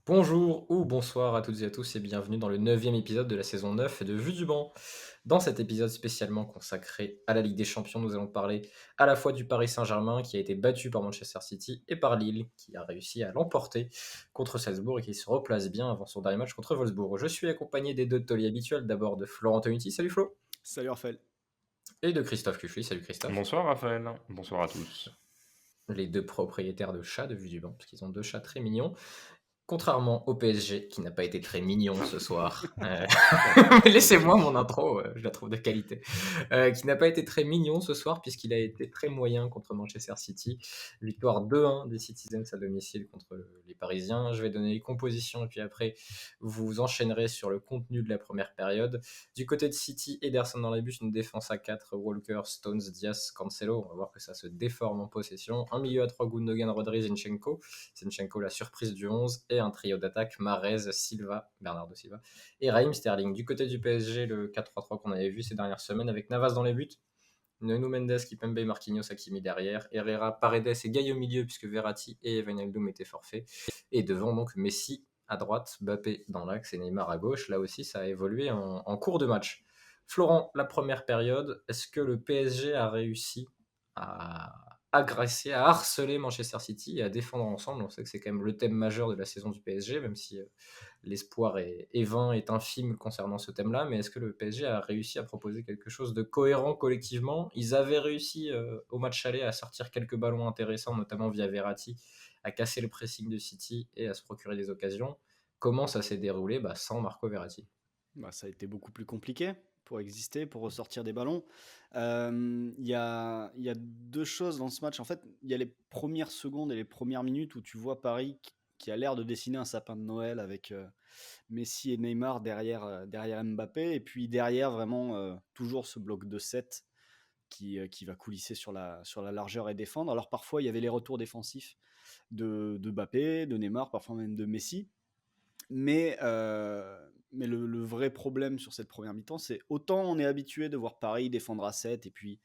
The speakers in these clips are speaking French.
Bonjour ou bonsoir à toutes et à tous et bienvenue dans le 9e épisode de la saison 9 de Vue du banc. Dans cet épisode spécialement consacré à la Ligue des Champions, nous allons parler à la fois du Paris Saint-Germain qui a été battu par Manchester City et par Lille qui a réussi à l'emporter contre Salzbourg et qui se replace bien avant son dernier match contre Wolfsburg. Je suis accompagné des deux tauliers habituels, d'abord de Florent Tonuti, salut Flo, Salut Raphaël. et de Christophe Cuffy, salut Christophe. Bonsoir Raphaël, bonsoir à tous. Les deux propriétaires de chats de Vue du banc, parce qu'ils ont deux chats très mignons. Contrairement au PSG, qui n'a pas été très mignon ce soir. Laissez-moi mon intro, je la trouve de qualité. Qui n'a pas été très mignon ce soir, puisqu'il a été très moyen contre Manchester City. Victoire 2-1 des Citizens à domicile contre les Parisiens. Je vais donner les compositions, et puis après, vous enchaînerez sur le contenu de la première période. Du côté de City, Ederson dans les buts, une défense à 4, Walker, Stones, Diaz, Cancelo. On va voir que ça se déforme en possession. Un milieu à 3, Gundogan, Rodri, Zinchenko. Zinchenko, la surprise du 11, et un trio d'attaque, Mahrez, Silva, Bernardo Silva, et Raheem Sterling. Du côté du PSG, le 4-3-3 qu'on avait vu ces dernières semaines, avec Navas dans les buts, Nuno Mendes, Kipembe, Marquinhos, Hakimi derrière, Herrera, Paredes et Gaï au milieu, puisque Verratti et Wijnaldum étaient forfaits, et devant donc Messi à droite, Mbappé dans l'axe et Neymar à gauche. Là aussi, ça a évolué en cours de match. Florent, la première période, est-ce que le PSG a réussi à agresser, à harceler Manchester City et à défendre ensemble? On sait que c'est quand même le thème majeur de la saison du PSG, même si l'espoir est vain, est infime concernant ce thème-là. Mais est-ce que le PSG a réussi à proposer quelque chose de cohérent collectivement? Ils avaient réussi au match aller à sortir quelques ballons intéressants, notamment via Verratti, à casser le pressing de City et à se procurer des occasions. Comment ça s'est déroulé sans Marco Verratti? Ça a été beaucoup plus compliqué pour exister, pour ressortir des ballons. Il y a deux choses dans ce match. En fait, il y a les premières secondes et les premières minutes où tu vois Paris qui a l'air de dessiner un sapin de Noël avec Messi et Neymar derrière Mbappé. Et puis derrière, vraiment, toujours ce bloc de 7 qui va coulisser sur la largeur et défendre. Alors parfois, il y avait les retours défensifs de Mbappé, de Neymar, parfois même de Messi. Mais le vrai problème sur cette première mi-temps, c'est autant on est habitué de voir Paris défendre à 7 et puis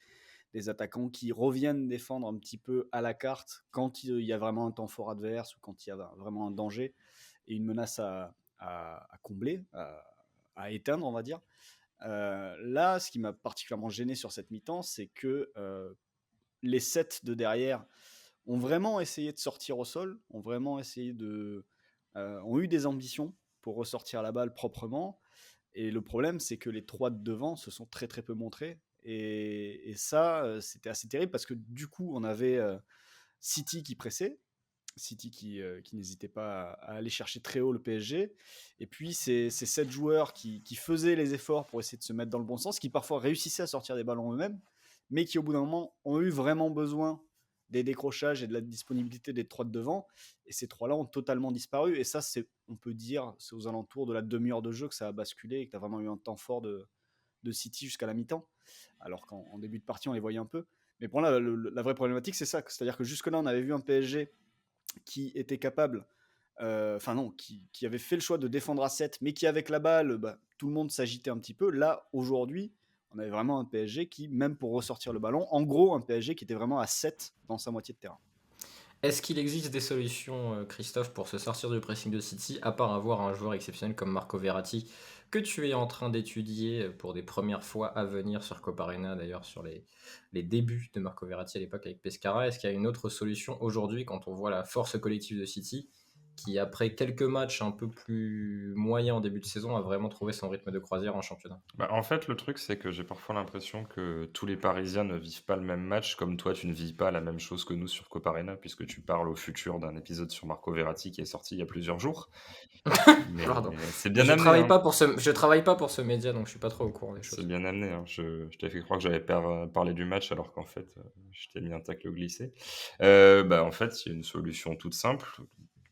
des attaquants qui reviennent défendre un petit peu à la carte quand il y a vraiment un temps fort adverse ou quand il y a vraiment un danger et une menace à combler, à éteindre, on va dire. Là, ce qui m'a particulièrement gêné sur cette mi-temps, c'est que les 7 de derrière ont vraiment essayé de sortir au sol, ont vraiment essayé ont eu des ambitions pour ressortir la balle proprement. Et le problème, c'est que les 3 de devant se sont très très peu montrés. Et ça, c'était assez terrible parce que du coup, on avait City qui pressait, City qui n'hésitait pas à aller chercher très haut le PSG. Et puis, ces 7 joueurs qui faisaient les efforts pour essayer de se mettre dans le bon sens, qui parfois réussissaient à sortir des ballons eux-mêmes, mais qui au bout d'un moment ont eu vraiment besoin des décrochages et de la disponibilité des 3 de devant. Et ces 3-là ont totalement disparu. Et ça, on peut dire, c'est aux alentours de la demi-heure de jeu que ça a basculé et que tu as vraiment eu un temps fort de City jusqu'à la mi-temps. Alors qu'en début de partie, on les voyait un peu. Mais pour là, la vraie problématique, c'est ça. C'est-à-dire que jusque-là, on avait vu un PSG qui était capable, qui avait fait le choix de défendre à 7, mais qui avec la balle, tout le monde s'agitait un petit peu. Là, aujourd'hui, on avait vraiment un PSG qui, même pour ressortir le ballon, en gros, un PSG qui était vraiment à 7 dans sa moitié de terrain. Est-ce qu'il existe des solutions, Christophe, pour se sortir du pressing de City, à part avoir un joueur exceptionnel comme Marco Verratti, que tu es en train d'étudier pour des premières fois à venir sur Copa Arena, d'ailleurs sur les débuts de Marco Verratti à l'époque avec Pescara? Est-ce qu'il y a une autre solution aujourd'hui quand on voit la force collective de City, qui après quelques matchs un peu plus moyens en début de saison, a vraiment trouvé son rythme de croisière en championnat? En fait, le truc, c'est que j'ai parfois l'impression que tous les Parisiens ne vivent pas le même match, comme toi, tu ne vis pas la même chose que nous sur Copa Arena, puisque tu parles au futur d'un épisode sur Marco Verratti qui est sorti il y a plusieurs jours. Mais Pardon. c'est bien Je amené, travaille hein. pas pour je travaille pas pour ce média, donc je suis pas trop au courant des C'est choses. bien amené, hein. Je t'ai fait croire que j'avais parlé du match alors qu'en fait, je t'ai mis un tacle glissé. En fait, il y a une solution toute simple,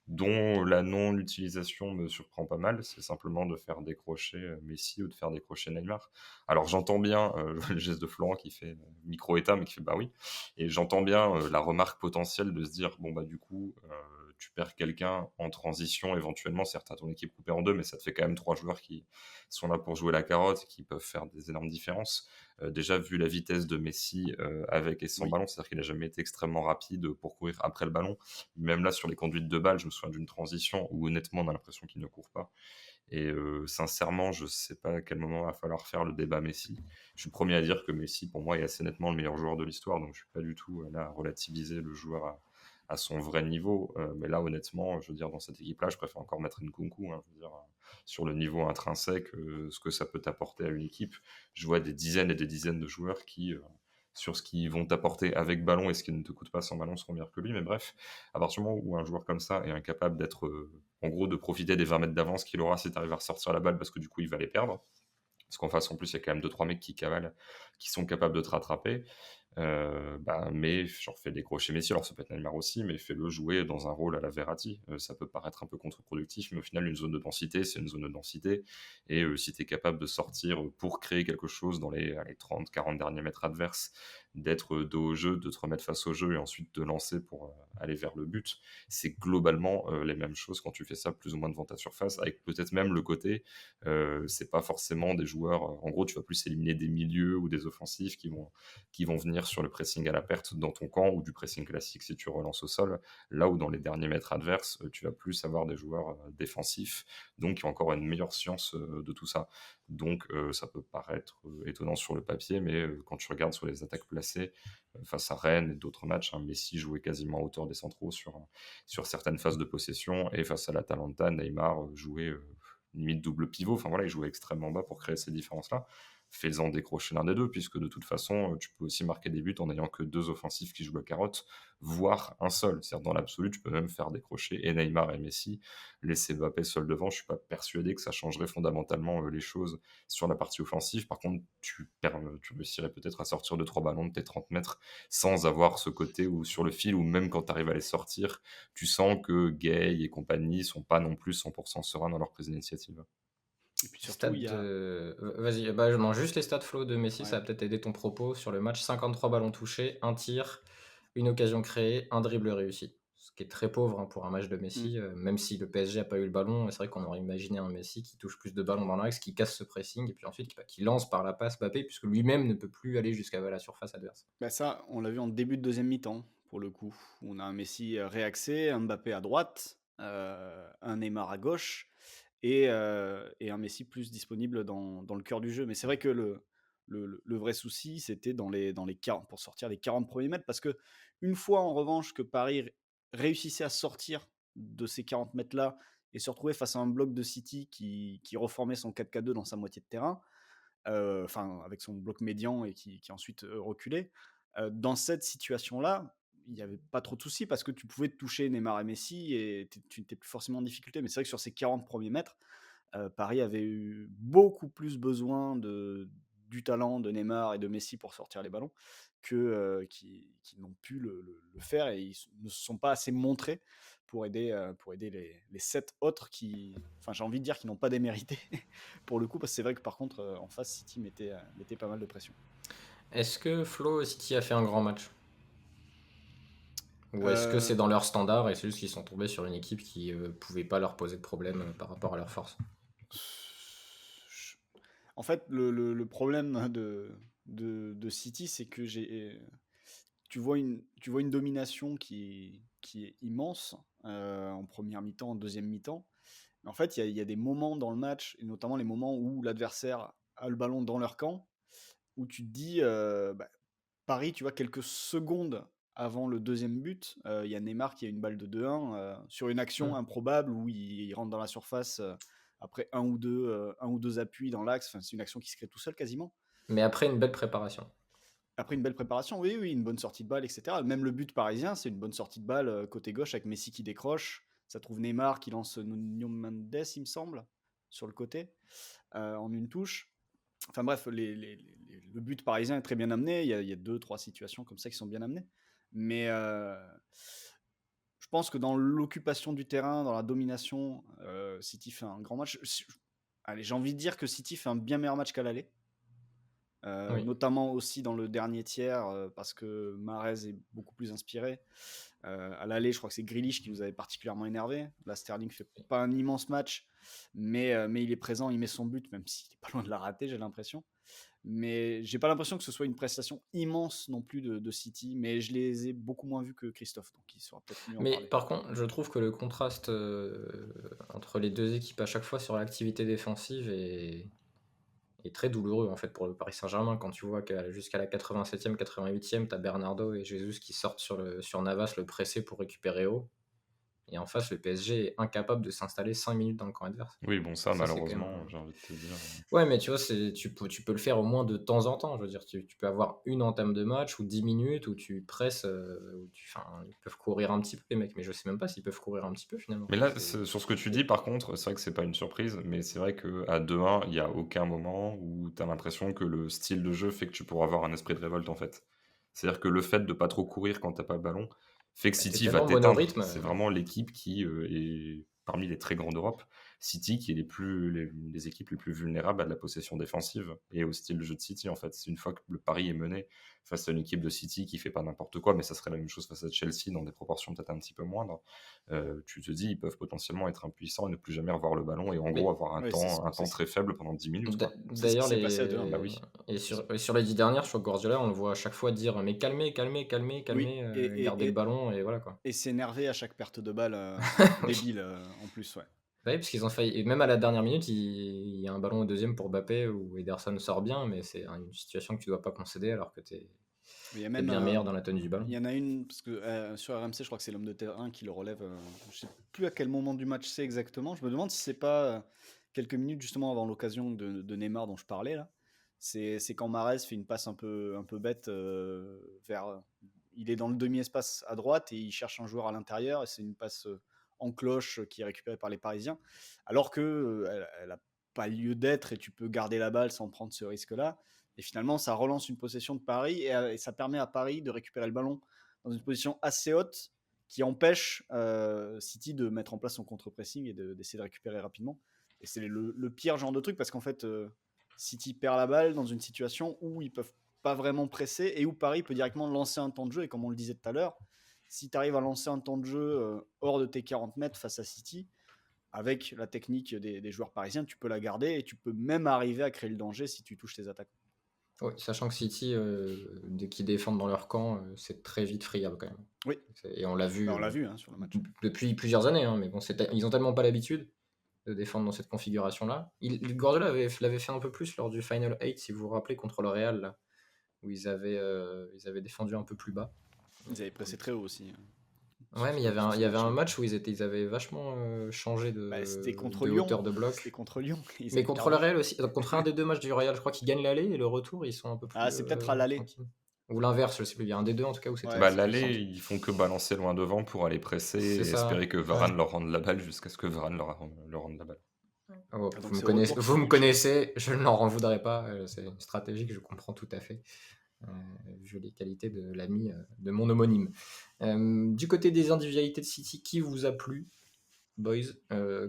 dont la non-utilisation me surprend pas mal, c'est simplement de faire décrocher Messi ou de faire décrocher Neymar. Alors j'entends bien le geste de Florent qui fait micro-état, mais qui fait bah oui, et j'entends bien la remarque potentielle de se dire, bon bah du coup, tu perds quelqu'un en transition, éventuellement, certes, t'as ton équipe coupée en deux, mais ça te fait quand même 3 joueurs qui sont là pour jouer la carotte, qui peuvent faire des énormes différences. Déjà, vu la vitesse de Messi avec et sans Oui. ballon, c'est-à-dire qu'il n'a jamais été extrêmement rapide pour courir après le ballon. Même là, sur les conduites de balle, je me souviens d'une transition où honnêtement, on a l'impression qu'il ne court pas. Et sincèrement, je ne sais pas à quel moment va falloir faire le débat Messi. Je suis le premier à dire que Messi, pour moi, est assez nettement le meilleur joueur de l'histoire, donc je ne suis pas du tout là à relativiser le joueur à son vrai niveau. Mais là, honnêtement, je veux dire, dans cette équipe-là, je préfère encore mettre Nkunku. Hein, je veux dire, sur le niveau intrinsèque, ce que ça peut t'apporter à une équipe. Je vois des dizaines et des dizaines de joueurs qui, sur ce qu'ils vont t'apporter avec ballon et ce qui ne te coûte pas sans ballon, seront meilleurs que lui. Mais bref, à partir du moment où un joueur comme ça est incapable d'être, en gros, de profiter des 20 mètres d'avance qu'il aura si tu arrives à ressortir la balle parce que du coup, il va les perdre. Parce qu'en face, en plus, il y a quand même 2-3 mecs qui cavalent, qui sont capables de te rattraper. Mais genre fais décrocher Messi, alors ça peut être Neymar aussi, mais fais-le jouer dans un rôle à la Verratti. Ça peut paraître un peu contre-productif, mais au final, une zone de densité, c'est une zone de densité. Et si tu es capable de sortir pour créer quelque chose dans les 30-40 derniers mètres adverses, d'être dos au jeu, de te remettre face au jeu et ensuite de lancer pour aller vers le but, c'est globalement les mêmes choses quand tu fais ça plus ou moins devant ta surface, avec peut-être même le côté, c'est pas forcément des joueurs, en gros, tu vas plus éliminer des milieux ou des offensifs qui vont venir sur le pressing à la perte dans ton camp ou du pressing classique si tu relances au sol, là où dans les derniers mètres adverses, tu vas plus avoir des joueurs défensifs, donc qui ont encore une meilleure science de tout ça. Donc ça peut paraître étonnant sur le papier, mais quand tu regardes sur les attaques placées face à Rennes et d'autres matchs, hein, Messi jouait quasiment à hauteur des centraux sur certaines phases de possession, et face à l'Atalanta, Neymar jouait limite double pivot, enfin voilà, il jouait extrêmement bas pour créer ces différences-là. Fais-en décrocher l'un des deux, puisque de toute façon, tu peux aussi marquer des buts en n'ayant que deux offensifs qui jouent la carotte, voire un seul. C'est-à-dire, dans l'absolu, tu peux même faire décrocher et Neymar et Messi, laisser Mbappé seul devant. Je suis pas persuadé que ça changerait fondamentalement les choses sur la partie offensive. Par contre, tu réussirais peut-être à sortir 2-3 ballons de tes 30 mètres sans avoir ce côté où sur le fil, ou même quand tu arrives à les sortir, tu sens que Gay et compagnie sont pas non plus 100% sereins dans leur prise d'initiative. Et puis surtout, Stade de... Vas-y, bah, je mange juste les stats flow de Messi, ça Ouais. va peut-être aider ton propos sur le match. 53 ballons touchés, un tir, une occasion créée, un dribble réussi. Ce qui est très pauvre hein, pour un match de Messi, même si le PSG n'a pas eu le ballon. C'est vrai qu'on aurait imaginé un Messi qui touche plus de ballons dans l'axe, qui casse ce pressing, et puis ensuite qui lance par la passe Mbappé, puisque lui-même ne peut plus aller jusqu'à la surface adverse. Bah ça, on l'a vu en début de deuxième mi-temps, pour le coup. On a un Messi réaxé, un Mbappé à droite, un Neymar à gauche, et un Messi plus disponible dans le cœur du jeu. Mais c'est vrai que le vrai souci, c'était dans les 40, pour sortir les 40 premiers mètres, parce que une fois en revanche que Paris réussissait à sortir de ces 40 mètres-là et se retrouver face à un bloc de City qui reformait son 4-4-2 dans sa moitié de terrain, enfin avec son bloc médian et qui ensuite reculait. Dans cette situation-là, il n'y avait pas trop de soucis parce que tu pouvais toucher Neymar et Messi et tu n'étais plus forcément en difficulté. Mais c'est vrai que sur ces 40 premiers mètres, Paris avait eu beaucoup plus besoin du talent de Neymar et de Messi pour sortir les ballons qui n'ont pu le faire, et ils ne se sont pas assez montrés pour aider les 7 autres qui, enfin j'ai envie de dire, qui n'ont pas démérité pour le coup, parce que c'est vrai que par contre en face City mettait pas mal de pression. Est-ce que Flo City a fait un grand match? Ou est-ce que Euh, c'est dans leur standard et c'est juste qu'ils sont tombés sur une équipe qui pouvait pas leur poser de problème par rapport à leur force? En fait, le problème de City, c'est que tu vois une domination qui est immense en première mi-temps, en deuxième mi-temps. Mais en fait, il y a des moments dans le match, et notamment les moments où l'adversaire a le ballon dans leur camp, où tu te dis, bah, Paris, tu vois, quelques secondes avant le deuxième but, il y a Neymar qui a une balle de 2-1 sur une action Hmm. improbable où il rentre dans la surface après un ou deux appuis dans l'axe. Enfin, c'est une action qui se crée tout seul quasiment. Mais après une belle préparation. Après une belle préparation, oui, oui, une bonne sortie de balle, etc. Même le but parisien, c'est une bonne sortie de balle côté gauche avec Messi qui décroche. Ça trouve Neymar qui lance Nuno Mendes, il me semble, sur le côté, en une touche. Enfin bref, le but parisien est très bien amené. Il y a deux, trois situations comme ça qui sont bien amenées. Mais je pense que dans l'occupation du terrain, dans la domination, City fait un grand match. Allez, j'ai envie de dire que City fait un bien meilleur match qu'à l'aller. Oui. notamment aussi dans le dernier tiers, parce que Mahrez est beaucoup plus inspiré. À l'aller, je crois que c'est Grealish qui nous avait particulièrement énervé. Là, Sterling fait pas un immense match, mais il est présent, il met son but, même s'il est pas loin de la rater, j'ai l'impression. Mais j'ai pas l'impression que ce soit une prestation immense non plus de City, mais je les ai beaucoup moins vus que Christophe, donc il sera peut-être mieux en Mais parler. par contre, je trouve que le contraste entre les deux équipes à chaque fois sur l'activité défensive est très douloureux en fait pour le Paris Saint-Germain quand tu vois que jusqu'à la 87e, 88e, tu as Bernardo et Jesus qui sortent sur Navas le presser pour récupérer haut. Et en face, le PSG est incapable de s'installer 5 minutes dans le camp adverse. Oui, bon, ça, Ça, c'est quand même. malheureusement, j'ai envie de te dire. Ouais, mais tu vois, tu peux le faire au moins de temps en temps. Je veux dire, tu peux avoir une entame de match ou 10 minutes où tu presses, enfin, ils peuvent courir un petit peu, les mecs, mais je sais même pas s'ils peuvent courir un petit peu finalement. Mais là, sur ce que tu dis, par contre, c'est vrai que c'est pas une surprise, mais c'est vrai qu'à 2-1, il n'y a aucun moment où tu as l'impression que le style de jeu fait que tu pourras avoir un esprit de révolte, en fait. C'est-à-dire que le fait de pas trop courir quand t'as pas le ballon fait que T'es City va tellement t'éteindre. monorhythme. C'est vraiment l'équipe qui est parmi les très grands d'Europe. City qui est les équipes les plus vulnérables à de la possession défensive et au style de jeu de City, en fait. C'est une fois que le pari est mené face à une équipe de City qui fait pas n'importe quoi, mais ça serait la même chose face à Chelsea dans des proportions peut-être un petit peu moindres. Tu te dis, ils peuvent potentiellement être impuissants et ne plus jamais revoir le ballon et en Mais gros avoir un Ouais, temps très faible pendant 10 minutes, quoi. c'est ce qui d'ailleurs, s'est passé à 2-1. Bah oui. sur les 10 dernières, je crois que Guardiola, on le voit à chaque fois dire mais calmez, calmez, calmez, Oui, calmez, et, gardez et, le et, ballon et voilà quoi. et s'énerver à chaque perte de balle Oui. débile en plus, ouais. Oui, parce qu'ils ont failli. Et même à la dernière minute, il y a un ballon au deuxième pour Mbappé où Ederson sort bien, mais c'est une situation que tu dois pas concéder alors que t'es Il y a es même, bien meilleur dans la tenue du ballon. il y en a une, parce que sur RMC, je crois que c'est l'homme de terrain qui le relève. Je sais plus à quel moment du match c'est exactement. Je me demande si c'est pas quelques minutes justement avant l'occasion de Neymar dont je parlais là. C'est quand Mahrez fait une passe un peu bête vers. Il est dans le demi-espace à droite et il cherche un joueur à l'intérieur et c'est une passe en cloche qui est récupérée par les Parisiens. Alors que elle a pas lieu d'être et tu peux garder la balle sans prendre ce risque-là. Et finalement, ça relance une possession de Paris et ça permet à Paris de récupérer le ballon dans une position assez haute qui empêche City de mettre en place son contre-pressing et d'essayer de récupérer rapidement. Et c'est le pire genre de truc parce qu'en fait, City perd la balle dans une situation où ils peuvent pas vraiment presser et où Paris peut directement lancer un temps de jeu. Et comme on le disait tout à l'heure, si tu arrives à lancer un temps de jeu hors de tes 40 mètres face à City, avec la technique des joueurs parisiens, tu peux la garder et tu peux même arriver à créer le danger si tu touches tes attaques. Oui, sachant que City, dès qu'ils défendent dans leur camp, c'est très vite friable quand même. Oui, Et on l'a vu on l'a vu sur le match. depuis plusieurs années, hein, mais bon, ils ont tellement pas l'habitude de défendre dans cette configuration-là. Guardiola l'avait fait un peu plus lors du Final 8, si vous vous rappelez, contre le Real, là, où ils avaient défendu un peu plus bas. Ils avaient pressé très haut aussi. Ouais, mais il y avait un match où ils avaient vachement changé C'était contre de Lyon. hauteur de bloc. C'était contre Lyon. Ils Mais avaient contre le perdu. Real aussi, contre un des deux matchs du Real, je crois qu'ils gagnent l'aller et le retour, ils sont un peu plus Ah, c'est peut-être à l'aller. tranquilles. Ou l'inverse, je sais plus. Il y a un des deux en tout cas où c'était Ouais, Bah, c'est plus l'aller, tranquille. ils font que balancer loin devant pour aller presser C'est et ça. espérer que Varane leur rende la balle jusqu'à ce que Varane leur rende la balle. Oh, Ah, donc vous me c'est connaissez, retour qui vous me marche. connaissez, je ne leur en voudrais pas. C'est une stratégie que je comprends tout à fait, euh, vu les qualités de l'ami de mon homonyme. Du côté des individualités de City, qui vous a plu, boys?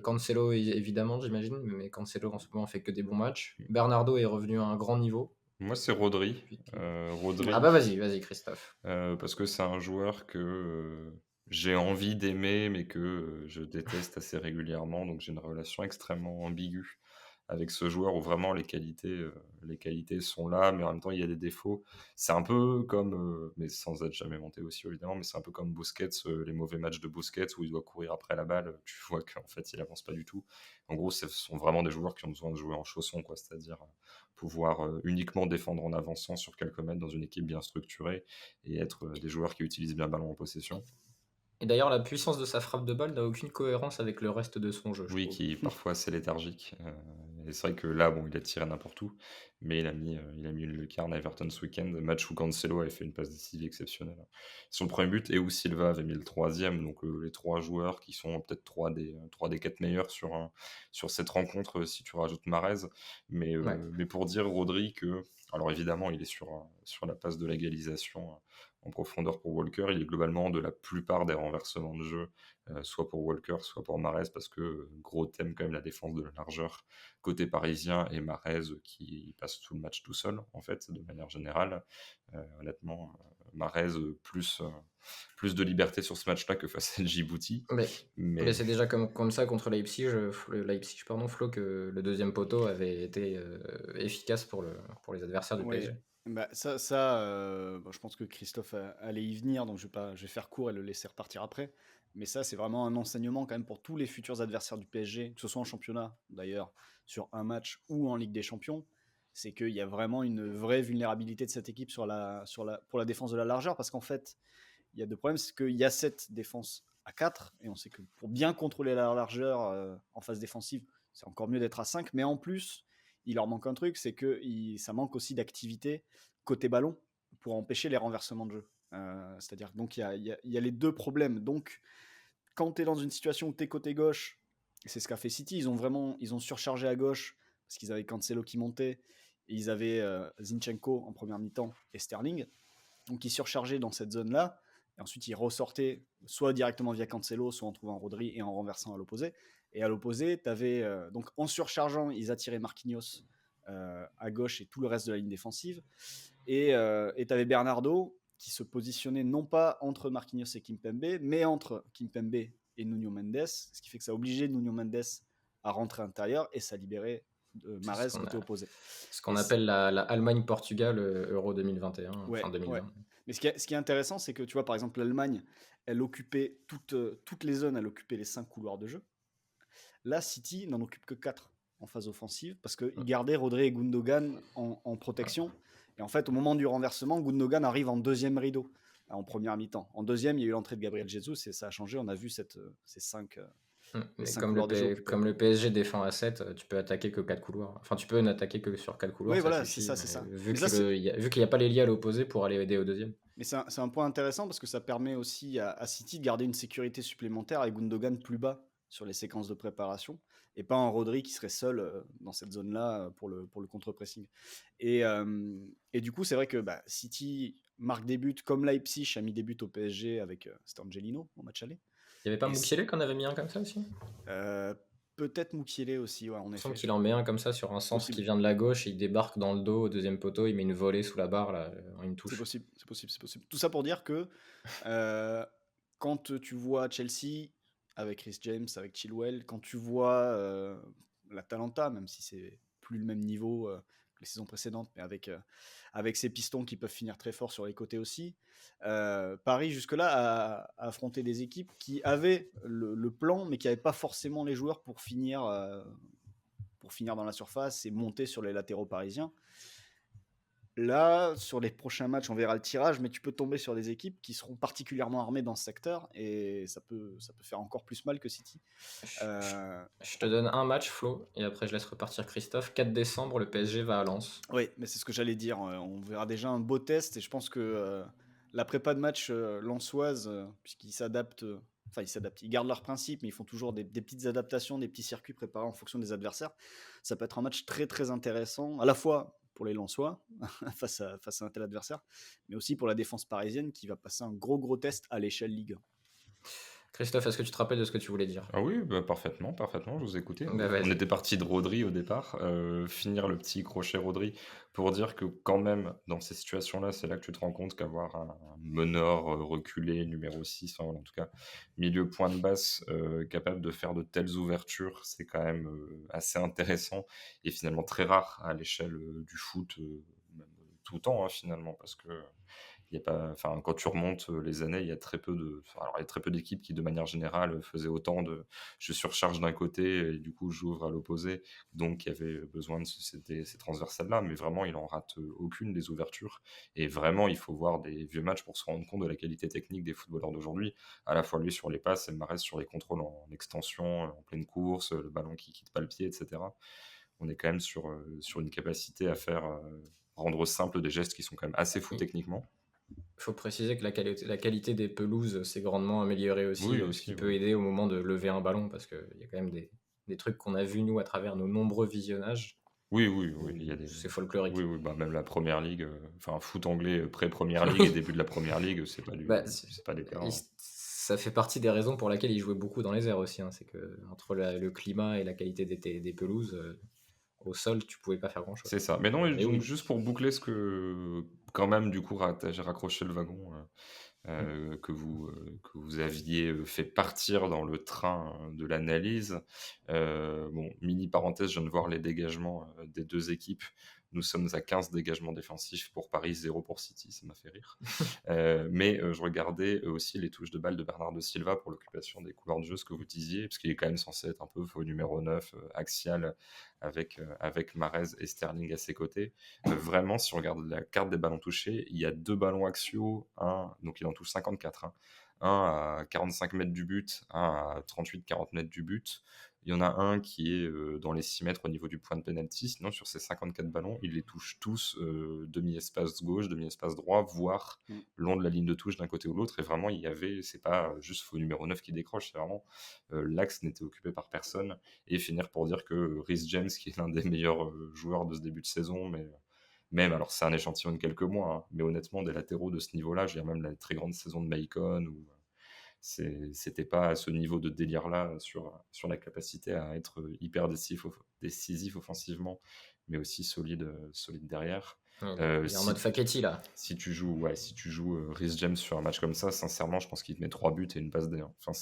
Cancelo, évidemment, j'imagine, mais Cancelo en ce moment fait que des bons matchs. Bernardo est revenu à un grand niveau. Moi, c'est Rodri. Depuis que- Rodri, Ah bah vas-y, Christophe. parce que c'est un joueur que j'ai envie d'aimer, mais que je déteste assez régulièrement. Donc j'ai une relation extrêmement ambiguë avec ce joueur où vraiment les qualités sont là, mais en même temps il y a des défauts. C'est un peu comme, mais sans être jamais monté aussi évidemment, mais c'est un peu comme Busquets, les mauvais matchs de Busquets où il doit courir après la balle. Tu vois qu'en fait il avance pas du tout. En gros, ce sont vraiment des joueurs qui ont besoin de jouer en chaussons, quoi, c'est-à-dire pouvoir uniquement défendre en avançant sur quelques mètres dans une équipe bien structurée et être des joueurs qui utilisent bien le ballon en possession. Et d'ailleurs, la puissance de sa frappe de balle n'a aucune cohérence avec le reste de son jeu, je Oui, trouve. qui est parfois assez léthargique. Et c'est vrai que là, bon, il a tiré n'importe où, mais il a mis une lucarne à Everton ce week-end, match où Cancelo avait fait une passe décisive exceptionnelle. Son premier but, et où Silva avait mis le troisième, donc les trois joueurs qui sont peut-être trois des quatre meilleurs sur cette rencontre, si tu rajoutes Mahrez. Mais Ouais. pour dire, Rodri, que Alors évidemment, il est sur la passe de l'égalisation en profondeur pour Walker. Il est globalement de la plupart des renversements de jeu, soit pour Walker, soit pour Mahrez, parce que gros thème quand même la défense de la largeur côté parisien et Mahrez qui passe tout le match tout seul, en fait, de manière générale. Honnêtement, Mahrez plus de liberté sur ce match-là que face à Djibouti. Mais Mais c'est déjà comme ça contre Leipzig, pardon, Flo, que le deuxième poteau avait été efficace pour les adversaires du Ouais, PSG. bah bon, je pense que Christophe allait y venir, donc je vais faire court et le laisser repartir après. Mais ça, c'est vraiment un enseignement quand même pour tous les futurs adversaires du PSG, que ce soit en championnat d'ailleurs, sur un match ou en Ligue des Champions. C'est qu'il y a vraiment une vraie vulnérabilité de cette équipe pour la défense de la largeur, parce qu'en fait, il y a deux problèmes. C'est qu'il y a cette défense à 4, et on sait que pour bien contrôler la largeur en phase défensive, c'est encore mieux d'être à 5, mais en plus, il leur manque un truc, c'est que ça manque aussi d'activité côté ballon pour empêcher les renversements de jeu. C'est-à-dire, donc il y a les deux problèmes. Donc, quand tu es dans une situation où tu es côté gauche, et c'est ce qu'a fait City, ils ont surchargé à gauche parce qu'ils avaient Cancelo qui montait, et ils avaient Zinchenko en première mi-temps et Sterling. Donc ils surchargeaient dans cette zone-là, et ensuite ils ressortaient soit directement via Cancelo, soit en trouvant Rodri et en renversant à l'opposé. Et à l'opposé, donc en surchargeant, ils attiraient Marquinhos à gauche et tout le reste de la ligne défensive. Et tu avais Bernardo qui se positionnait non pas entre Marquinhos et Kimpembe, mais entre Kimpembe et Nuno Mendes, ce qui fait que ça obligeait Nuno Mendes à rentrer à l'intérieur et ça libérait Mahrez côté opposé. Ce qu'on appelle la Allemagne-Portugal Euro 2021, Ouais, fin 2020. ouais. Mais ce qui est intéressant, c'est que tu vois, par exemple, l'Allemagne, elle occupait toutes les zones, elle occupait les 5 couloirs de jeu. Là, City n'en occupe que 4 en phase offensive parce qu'ils gardaient Rodri et Gundogan en protection. Et en fait, au moment du renversement, Gundogan arrive en deuxième rideau, en première mi-temps. En deuxième, il y a eu l'entrée de Gabriel Jesus et ça a changé. On a vu ces 5 Mais couloirs de jeu occupés. comme le PSG défend à 7, tu peux attaquer que 4 couloirs. Enfin, tu peux n'attaquer que sur 4 couloirs. Oui, ça voilà, suffit, c'est ça. Vu qu'il n'y a pas l'ailier à l'opposé pour aller aider au deuxième. Mais c'est un point intéressant parce que ça permet aussi à City de garder une sécurité supplémentaire avec Gundogan plus bas sur les séquences de préparation et pas un Rodri qui serait seul dans cette zone-là pour le contre-pressing. Et du coup, c'est vrai que City marque des buts comme Leipzig a mis des buts au PSG avec c'était Angelino au match aller. Il n'y avait pas Mukiele qu'on avait mis un comme ça aussi Peut-être Mukiele aussi, ouais, en Il me effet. semble qu'il en met un comme ça sur un centre Possible. qui vient de la gauche et il débarque dans le dos au deuxième poteau, il met une volée sous la barre là, en une touche. C'est possible. Tout ça pour dire que quand tu vois Chelsea avec Reece James, avec Chilwell, quand tu vois l'Atalanta, même si c'est plus le même niveau que les saisons précédentes, mais avec ces pistons qui peuvent finir très fort sur les côtés aussi, Paris jusque-là a affronté des équipes qui avaient le plan, mais qui n'avaient pas forcément les joueurs pour finir dans la surface et monter sur les latéraux parisiens. Là, sur les prochains matchs, on verra le tirage, mais tu peux tomber sur des équipes qui seront particulièrement armées dans ce secteur et ça peut faire encore plus mal que City. Je te donne un match, Flo, et après je laisse repartir Christophe. 4 décembre, le PSG va à Lens. Oui, mais c'est ce que j'allais dire. On verra déjà un beau test et je pense que la prépa de match lensoise, puisqu'ils s'adaptent, ils gardent leurs principes, mais ils font toujours des petites adaptations, des petits circuits préparés en fonction des adversaires. Ça peut être un match très très intéressant, à la fois pour les Lensois face à un tel adversaire, mais aussi pour la défense parisienne qui va passer un gros test à l'échelle Ligue 1. Christophe, est-ce que tu te rappelles de ce que tu voulais dire? Ah oui, parfaitement, je vous écoutais. Vas-y. On était parti de Rodri au départ, finir le petit crochet Rodri pour dire que quand même, dans ces situations-là, c'est là que tu te rends compte qu'avoir un meneur reculé, numéro 6, enfin, en tout cas, milieu point de basse, capable de faire de telles ouvertures, c'est quand même assez intéressant et finalement très rare à l'échelle du foot, même tout le temps, hein, finalement, parce que il y a pas, enfin, quand tu remontes les années, il y a très peu d'équipes qui, de manière générale, faisaient autant de je surcharge d'un côté et du coup j'ouvre à l'opposé. Donc il y avait besoin de ces transversales-là, mais vraiment il en rate aucune des ouvertures. Et vraiment, il faut voir des vieux matchs pour se rendre compte de la qualité technique des footballeurs d'aujourd'hui. À la fois lui sur les passes et Mahrez sur les contrôles en extension, en pleine course, le ballon qui quitte pas le pied, etc. On est quand même sur une capacité à faire rendre simple des gestes qui sont quand même assez fous techniquement. Il faut préciser que la qualité des pelouses s'est grandement améliorée aussi, ce qui peut aider au moment de lever un ballon, parce qu'il y a quand même des trucs qu'on a vus, nous, à travers nos nombreux visionnages, Oui, oui, oui, il y a Ou des. c'est Oui, folklorique? oui, bah même la première ligue, enfin foot anglais pré-première ligue et début de la première ligue, Bah, c'est pas déclarant. ça fait partie des raisons pour lesquelles ils jouaient beaucoup dans les airs aussi, hein. C'est que entre le climat et la qualité des pelouses, au sol, tu pouvais pas faire grand-chose. C'est ça. Mais non, et Mais donc oui. juste pour boucler ce que, quand même, du coup, j'ai raccroché le wagon, Mm. que vous aviez fait partir dans le train de l'analyse. Bon, mini parenthèse, je viens de voir les dégagements des deux équipes. Nous sommes à 15 dégagements défensifs pour Paris, 0 pour City, ça m'a fait rire. Mais je regardais aussi les touches de balle de Bernardo Silva pour l'occupation des couloirs de jeu, ce que vous disiez, parce qu'il est quand même censé être un peu faux numéro 9, axial, avec Mahrez et Sterling à ses côtés. Vraiment, si on regarde la carte des ballons touchés, il y a 2 ballons axiaux, donc il en touche 54, hein. Un à 45 mètres du but, un à 38-40 mètres du but. Il y en a un qui est dans les 6 mètres au niveau du point de penalty. Sinon, sur ces 54 ballons, il les touche tous demi-espace gauche, demi-espace droit, voire Mm. long de la ligne de touche d'un côté ou l'autre. Et vraiment, c'est pas juste faux numéro 9 qui décroche, c'est vraiment l'axe n'était occupé par personne. Et finir pour dire que Reece James, qui est l'un des meilleurs joueurs de ce début de saison, mais même, alors c'est un échantillon de quelques mois, hein, mais honnêtement, des latéraux de ce niveau-là, j'ai même la très grande saison de Maicon, où c'était pas à ce niveau de délire-là sur la capacité à être hyper décisif offensivement, mais aussi solide derrière. Il est en mode Facchetti là. Si tu joues Reece James sur un match comme ça, sincèrement, je pense qu'il te met 3 buts et une passe D, hein. Enfin,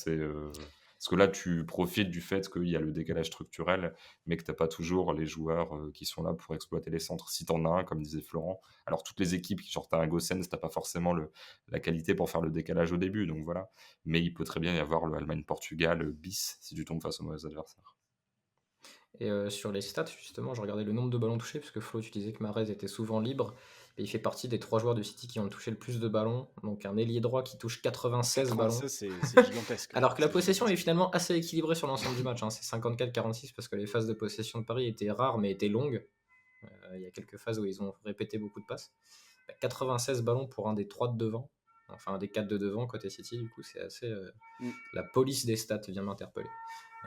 parce que là, tu profites du fait qu'il y a le décalage structurel, mais que tu n'as pas toujours les joueurs qui sont là pour exploiter les centres. Si tu en as un, comme disait Florent, alors toutes les équipes, genre tu as un Gossens, tu n'as pas forcément la qualité pour faire le décalage au début, donc voilà. Mais il peut très bien y avoir le Allemagne-Portugal bis si tu tombes face aux mauvais adversaires. Et sur les stats, justement, je regardais le nombre de ballons touchés, parce que Flo, tu disais que Mahrez était souvent libre, et il fait partie des 3 joueurs de City qui ont touché le plus de ballons. Donc un ailier droit qui touche 96 ballons. 96, c'est gigantesque. Alors que la C'est possession est gigantesque. finalement assez équilibrée sur l'ensemble du match, hein. C'est 54-46 parce que les phases de possession de Paris étaient rares mais étaient longues. Il y a quelques phases où ils ont répété beaucoup de passes. 96 ballons pour un des 3 de devant, enfin un des 4 de devant côté City, du coup c'est assez... Mm. La police des stats vient m'interpeller.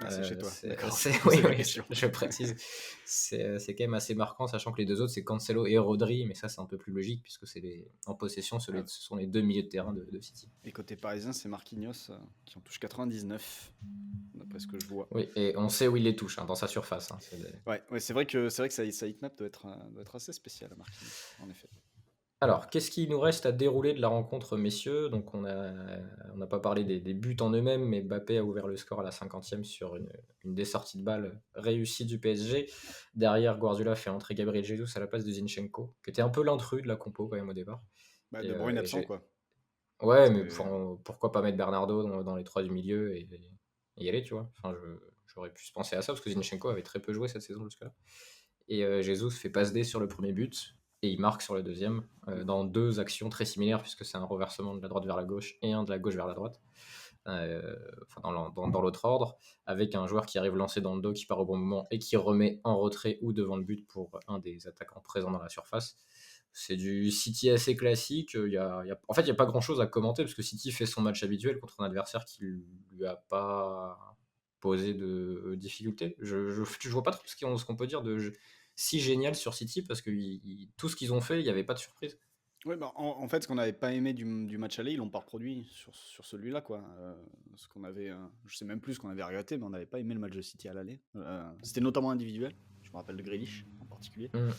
Ah, c'est chez toi. D'accord. Oui, C'est la oui, question. je précise. C'est quand même assez marquant, sachant que les deux autres, c'est Cancelo et Rodri, mais ça, c'est un peu plus logique, puisque en possession, ce sont les 2 milieux de terrain de City. Et côté parisien, c'est Marquinhos qui en touche 99, d'après ce que je vois. Oui, et on sait où il les touche, hein, dans sa surface. Hein, Ouais, c'est vrai que sa hitmap doit être assez spécial à Marquinhos, en effet. Alors, qu'est-ce qu'il nous reste à dérouler de la rencontre, messieurs? Donc, on n'a pas parlé des buts en eux-mêmes, mais Mbappé a ouvert le score à la 50e sur une des sorties de balle réussie du PSG. Derrière, Guardiola fait entrer Gabriel Jesus à la place de Zinchenko, qui était un peu l'intrus de la compo quand même au départ. Bah, Et, De Bruyne absent, quoi. Ouais, mais C'est- pourquoi pas mettre Bernardo dans les 3 du milieu et y aller, tu vois? Enfin, j'aurais pu penser à ça, parce que Zinchenko avait très peu joué cette saison jusque-là. Et Jesus fait passe D sur le premier but, et il marque sur le deuxième, dans 2 actions très similaires, puisque c'est un reversement de la droite vers la gauche et un de la gauche vers la droite. Enfin, dans l'autre ordre, avec un joueur qui arrive lancé dans le dos, qui part au bon moment et qui remet en retrait ou devant le but pour un des attaquants présents dans la surface. C'est du City assez classique. En fait, il n'y a pas grand-chose à commenter, parce que City fait son match habituel contre un adversaire qui lui a pas posé de difficultés. Je vois pas trop ce qu'on peut dire de si génial sur City, parce que tout ce qu'ils ont fait, il n'y avait pas de surprise. Ouais, bah, en fait, ce qu'on n'avait pas aimé du match aller, ils l'ont pas reproduit sur celui-là, quoi. Ce qu'on avait, je sais même plus ce qu'on avait regretté, mais on n'avait pas aimé le match de City à l'aller. C'était notamment individuel. Je me rappelle de Grealish en particulier. Mm.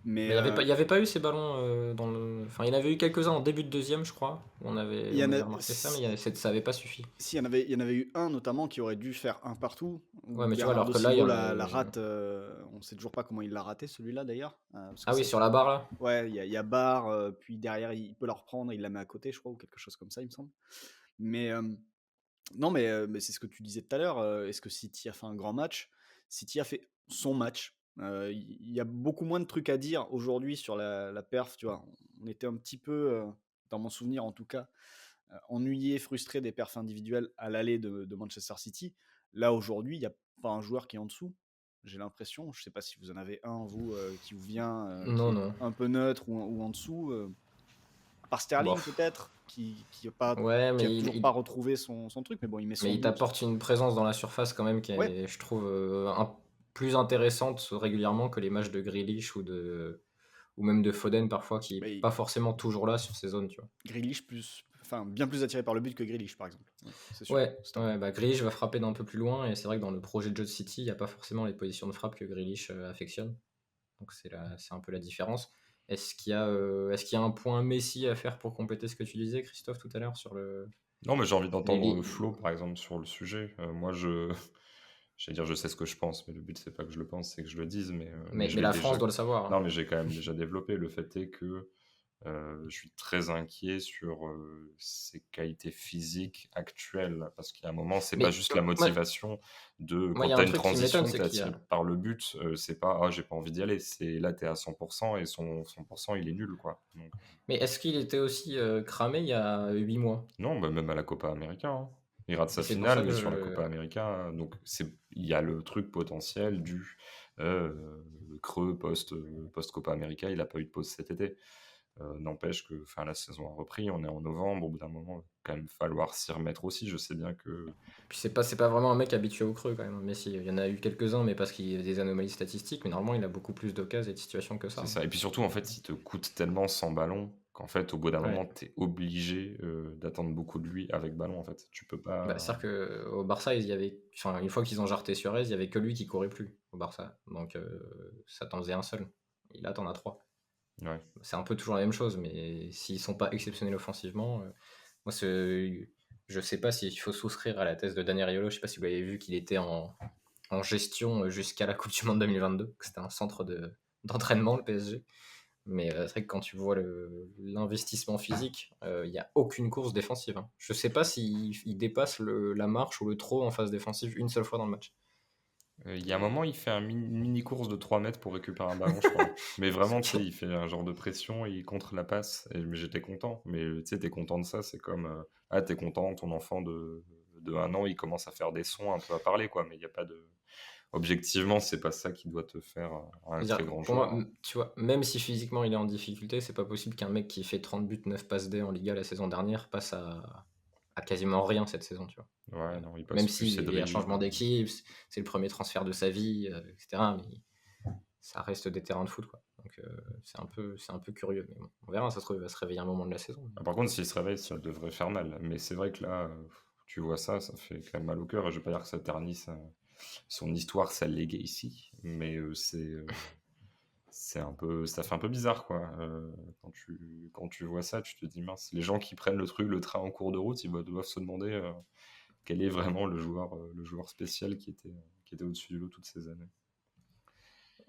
Mais Mais il y avait pas eu ces ballons Enfin, il y en avait eu quelques-uns en début de deuxième, je crois. On il y en avait a, remarqué ça, mais ça avait pas suffi. si, il y en avait eu un notamment qui aurait dû faire un partout, Ouais, où mais tu vois, alors Bernardo que là, il y Silva en a... la rate. On sait toujours pas comment il l'a raté, celui-là d'ailleurs. Parce que Ah oui, sur la barre là. ouais, il y a barre, puis derrière il peut la reprendre, il la met à côté, je crois, ou quelque chose comme ça, il me semble. Mais non, mais c'est ce que tu disais tout à l'heure. Est-ce que City a fait un grand match? City a fait son match. Il y a beaucoup moins de trucs à dire aujourd'hui sur la perf. Tu vois, on était un petit peu, dans mon souvenir en tout cas, ennuyé, frustré des perfs individuels à l'aller de Manchester City. Là aujourd'hui, il n'y a pas un joueur qui est en dessous. J'ai l'impression. Je sais pas si vous en avez un, vous, qui vous vient, qui Non, est non. un peu neutre ou en dessous. Par Sterling Bof. peut-être, Ouais, qui a toujours pas retrouvé son truc, mais bon, il met mais son il but. t'apporte une présence dans la surface quand même qui Ouais, est, je trouve, plus intéressantes régulièrement que les matchs de Grealish ou même de Foden parfois, qui est Mais pas forcément toujours là sur ces zones, tu vois. Grealish bien plus attiré par le but que Grealish, par exemple. Ouais, c'est sûr. Ouais, C'est un ouais, point. bah, Grealish va frapper d'un peu plus loin et c'est vrai que dans le projet de jeu de City, il y a pas forcément les positions de frappe que Grealish, affectionne. Donc c'est un peu la différence. Est-ce qu'il y a un point Messi à faire pour compléter ce que tu disais, Christophe, tout à l'heure sur Non, mais j'ai envie les d'entendre li Flo, par exemple, sur le sujet. Moi, j'allais dire, je sais ce que je pense, mais le but, c'est pas que je le pense, c'est que je le dise. Mais je mais l'ai la France déjà. doit le savoir, Non, hein. mais j'ai quand même déjà développé. Le fait est que je suis très inquiet sur ses qualités physiques actuelles. Parce qu'il y a un moment, c'est pas Mais juste la moi motivation de moi, il quand y a tu as un une truc qui m'étonne, transition, tu c'est es qu'il y attiré a par le but. C'est pas, ah, j'ai pas envie d'y aller. C'est là, tu es à 100% et son 100%, il est nul, quoi. Donc, mais est-ce qu'il était aussi, cramé il y a 8 mois? non, bah, même à la Copa América, hein. Il rate Et sa c'est pour finale, ça que mais sur la je Copa América, donc il y a le truc potentiel du creux post-Copa América. Il n'a pas eu de pause cet été. N'empêche que la saison a repris, on est en novembre, au bout d'un moment, il va quand même falloir s'y remettre aussi. Je sais bien que puis c'est pas vraiment un mec habitué au creux quand même, hein, Messi. Il y en a eu quelques-uns, mais parce qu'il y a des anomalies statistiques, mais normalement, il a beaucoup plus d'occasions et de situations que ça, c'est hein, ça. Et puis surtout, en donc fait, il te coûte tellement sans ballon qu'en fait, au bout d'un ouais. moment, tu es obligé d'attendre beaucoup de lui avec ballon, en fait. Tu peux Bah, pas. c'est-à-dire qu'au Barça, il y avait enfin, une fois qu'ils ont jarté Suarez, il y avait que lui qui courait plus au Barça, donc ça t'en faisait un seul et là, tu as 3. Ouais. C'est un peu toujours la même chose, mais s'ils sont pas exceptionnels offensivement, moi, je sais pas s'il faut souscrire à la thèse de Daniel Riolo. Je sais pas si vous avez vu qu'il était en gestion jusqu'à la Coupe du Monde 2022, que c'était un centre d'entraînement, le PSG. Mais c'est vrai que quand tu vois l'investissement physique, il n'y a aucune course défensive, hein. Je sais pas s'il dépasse la marche ou le trot en phase défensive une seule fois dans le match. Il y a un Et moment, il fait une mini course de 3 mètres pour récupérer un ballon, je crois. Mais vraiment, tu sais, il fait un genre de pression, il contre la passe. Mais j'étais content. Mais tu sais, t'es content de ça, c'est comme t'es content, ton enfant de 1 an, il commence à faire des sons, un peu à parler, quoi. Mais il n'y a pas de. Objectivement, c'est pas ça qui doit te faire un très C'est-à-dire, grand pour moi, joueur. tu vois, même si physiquement il est en difficulté, c'est pas possible qu'un mec qui fait 30 buts, 9 passes D en Liga la saison dernière passe à quasiment rien cette saison, tu vois. Ouais, non, il Même passe plus s'il y a Cédric. changement d'équipe, c'est le premier transfert de sa vie, etc. Mais ça reste des terrains de foot, quoi. Donc c'est un peu curieux. Mais bon, on verra, ça se trouve, il va se réveiller un moment de la saison. Ah, par contre, s'il se réveille, ça devrait faire mal. Mais c'est vrai que là, tu vois ça fait quand même mal au cœur. Et je vais pas dire que ça ternit son histoire, sa legacy. Mais c'est un peu, ça fait un peu bizarre, quoi. Quand tu vois ça, tu te dis, mince, les gens qui prennent le train en cours de route, ils doivent se demander quel est vraiment le joueur spécial qui était au-dessus du lot toutes ces années.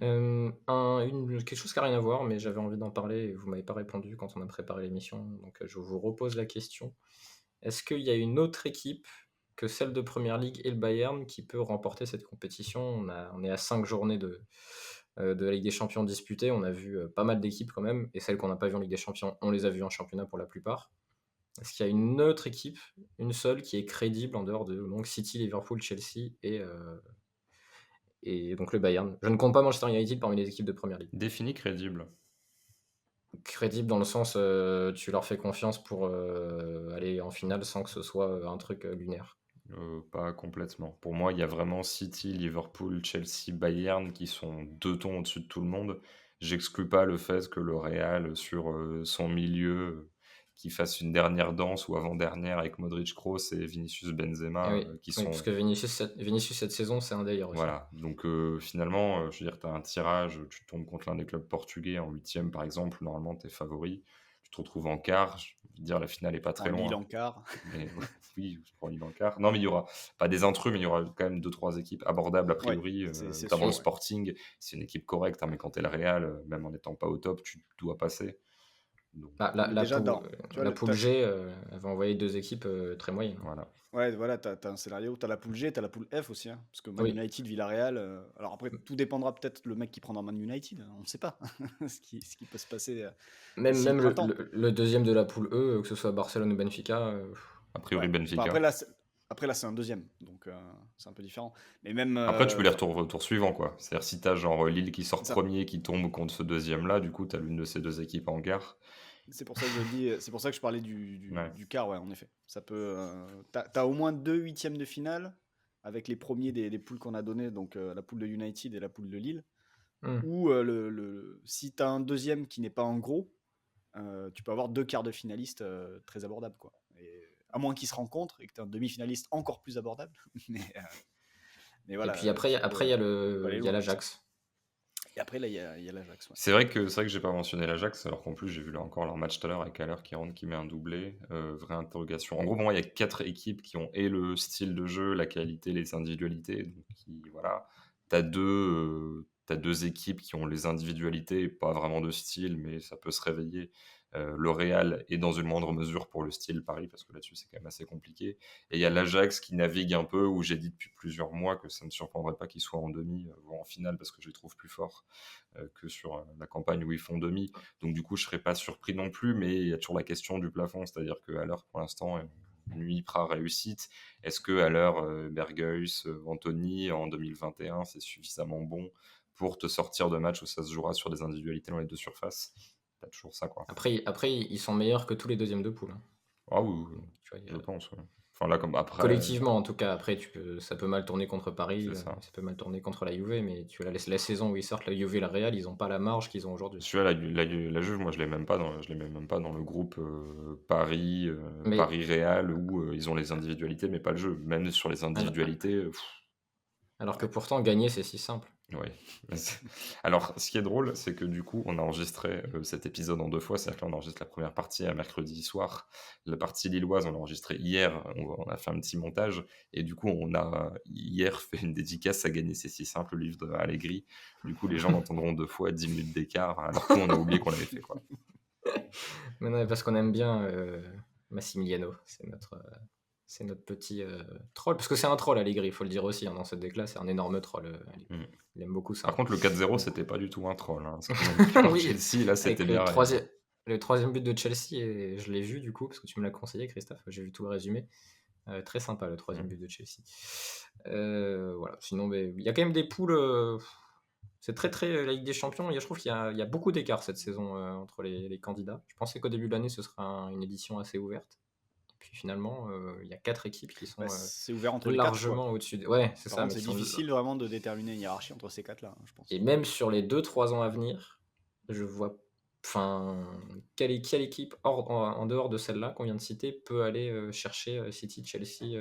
Quelque chose qui n'a rien à voir, mais j'avais envie d'en parler et vous m'avez pas répondu quand on a préparé l'émission. Donc je vous repose la question. Est-ce qu'il y a une autre équipe que celle de Première Ligue et le Bayern qui peut remporter cette compétition? On est à 5 journées de la Ligue des Champions disputées. On a vu pas mal d'équipes quand même. Et celles qu'on n'a pas vues en Ligue des Champions, on les a vues en championnat pour la plupart. Est-ce qu'il y a une autre équipe, une seule, qui est crédible en dehors de donc City, Liverpool, Chelsea et donc le Bayern? Je ne compte pas Manchester United parmi les équipes de Première Ligue. Défini crédible. Crédible dans le sens, tu leur fais confiance pour aller en finale sans que ce soit un truc lunaire. Pas complètement. Pour moi, il y a vraiment City, Liverpool, Chelsea, Bayern qui sont 2 tons au-dessus de tout le monde. J'exclus pas le fait que le Real, sur son milieu, qui fasse une dernière danse ou avant-dernière avec Modric, Kroos et Vinicius Et Benzema, oui, qui oui, parce sont. que Vinicius cette saison, c'est un délire aussi. Voilà. Donc finalement, je veux dire, tu as un tirage, tu tombes contre l'un des clubs portugais en huitième, par exemple. Normalement, tu es favori. Tu te retrouves en quart. Je veux dire, la finale n'est pas En très Lille loin. en quart. Mais oui, je prends Lille en quart. Non, mais il y aura pas des intrus, mais il y aura quand même 2-3 équipes abordables a Ouais, priori, c'est notamment le sûr, ouais. Sporting. C'est une équipe correcte, hein, mais quand tu es le Real, même en n'étant pas au top, tu dois passer. Donc Bah, Mais déjà, tu vois, la poule G, elle va envoyer 2 équipes très moyennes, hein. voilà. ouais, voilà, t'as un scénario, t'as la poule G, t'as la poule F aussi, hein, parce que Man Oui. United, Villarreal. Alors après, tout dépendra peut-être le mec qui prendra Man United, hein, on ne sait pas ce qui peut se passer Même, d'ici le même le, printemps. le deuxième de la poule E, que ce soit Barcelone ou Benfica, A priori, Ouais. Enfin, Benfica. après là, c'est un deuxième, donc c'est un peu différent. Mais même, Après, tu peux les retours au tour suivant, quoi. C'est-à-dire, si t'as genre Lille qui sort c'est ça. premier, qui tombe contre ce deuxième-là, du coup, t'as l'une de ces deux équipes en quart. C'est pour ça que je dis, c'est pour ça que je parlais du Ouais. quart, ouais, en effet. Ça peut, t'as au moins 2 huitièmes de finale avec les premiers des poules qu'on a données, donc la poule de United et la poule de Lille, Hmm. où si tu as un deuxième qui n'est pas en gros, tu peux avoir 2 quarts de finalistes très abordables, quoi. Et, à moins qu'ils se rencontrent et que tu aies un demi-finaliste encore plus abordable. mais Et voilà, puis après, après il y a faut aller il y a loin. l'Ajax. Et après, là, il y a l'Ajax. Ouais. C'est vrai que j'ai pas mentionné l'Ajax, alors qu'en plus j'ai vu là encore leur match tout à l'heure avec Haller qui rentre, qui met un doublé. Vraie interrogation. En gros, pour moi, il y a 4 équipes qui ont et le style de jeu, la qualité, les individualités. Donc, voilà. T'as deux équipes qui ont les individualités, pas vraiment de style, mais ça peut se réveiller. Le Real et dans une moindre mesure pour le style Paris, parce que là-dessus c'est quand même assez compliqué. Et il y a l'Ajax qui navigue un peu, où j'ai dit depuis plusieurs mois que ça ne me surprendrait pas qu'ils soient en demi, voire en finale, parce que je les trouve plus forts que sur la campagne où ils font demi. Donc du coup, je serais pas surpris non plus, mais il y a toujours la question du plafond, c'est-à-dire qu'à l'heure, pour l'instant, nuit Pra réussite. Est-ce que à l'heure, Bergeus, Anthony en 2021, c'est suffisamment bon pour te sortir de match où ça se jouera sur des individualités dans les deux surfaces? T'as toujours ça, quoi. Après, ils sont meilleurs que tous les deuxièmes de poule. Ah oui, oui, Tu vois, je pense. Ouais. Enfin là, comme après, collectivement, en tout cas, après, ça peut mal tourner contre Paris, c'est ça. ça peut mal tourner contre la Juve, mais tu vois, la saison où ils sortent, la Juve et la Real, ils n'ont pas la marge qu'ils ont aujourd'hui. Celui-là, la Juve, moi, je les mets même pas dans le groupe Paris, Mais Paris-Real, où ils ont les individualités, mais pas le jeu. Même sur les alors, individualités, alors que pourtant, gagner, c'est si simple. ouais. Alors, ce qui est drôle, c'est que du coup, on a enregistré cet épisode en 2 fois. C'est-à-dire que là, on enregistre la première partie à mercredi soir. La partie lilloise, on l'a enregistrée hier. On a fait un petit montage. Et du coup, on a hier fait une dédicace à Gagner, c'est si simple, le livre d'Allegri. Du coup, les gens l'entendront 2 fois, 10 minutes d'écart, alors qu'on a oublié qu'on l'avait fait, quoi. Mais non, parce qu'on aime bien Massimiliano, c'est notre petit troll, parce que c'est un troll Allegri, il faut le dire aussi, hein, dans cette déclat, c'est un énorme troll. Mm. Il aime beaucoup ça. Par contre, le 4-0, c'était pas du tout un troll. Hein. Ce qu'on a dit par Oui, Chelsea, là, c'était avec bien réel. le troisième but de Chelsea, et je l'ai vu du coup, parce que tu me l'as conseillé, Christophe, j'ai vu tout le résumé. Très sympa le troisième but de Chelsea. Voilà. Sinon, mais il y a quand même des poules. C'est très très la Ligue des Champions. Je trouve qu'il y a beaucoup d'écart cette saison entre les candidats. Je pensais qu'au début de l'année ce serait une édition assez ouverte. Puis finalement, il y a 4 équipes qui sont c'est ouvert entre les 4. largement au-dessus. Ouais, c'est Par ça. contre, Mais c'est difficile vraiment de déterminer une hiérarchie entre ces 4-là, je pense. Et même sur les 2-3 ans à venir, je vois. Enfin, quelle équipe en dehors de celle-là qu'on vient de citer peut aller chercher City, Chelsea,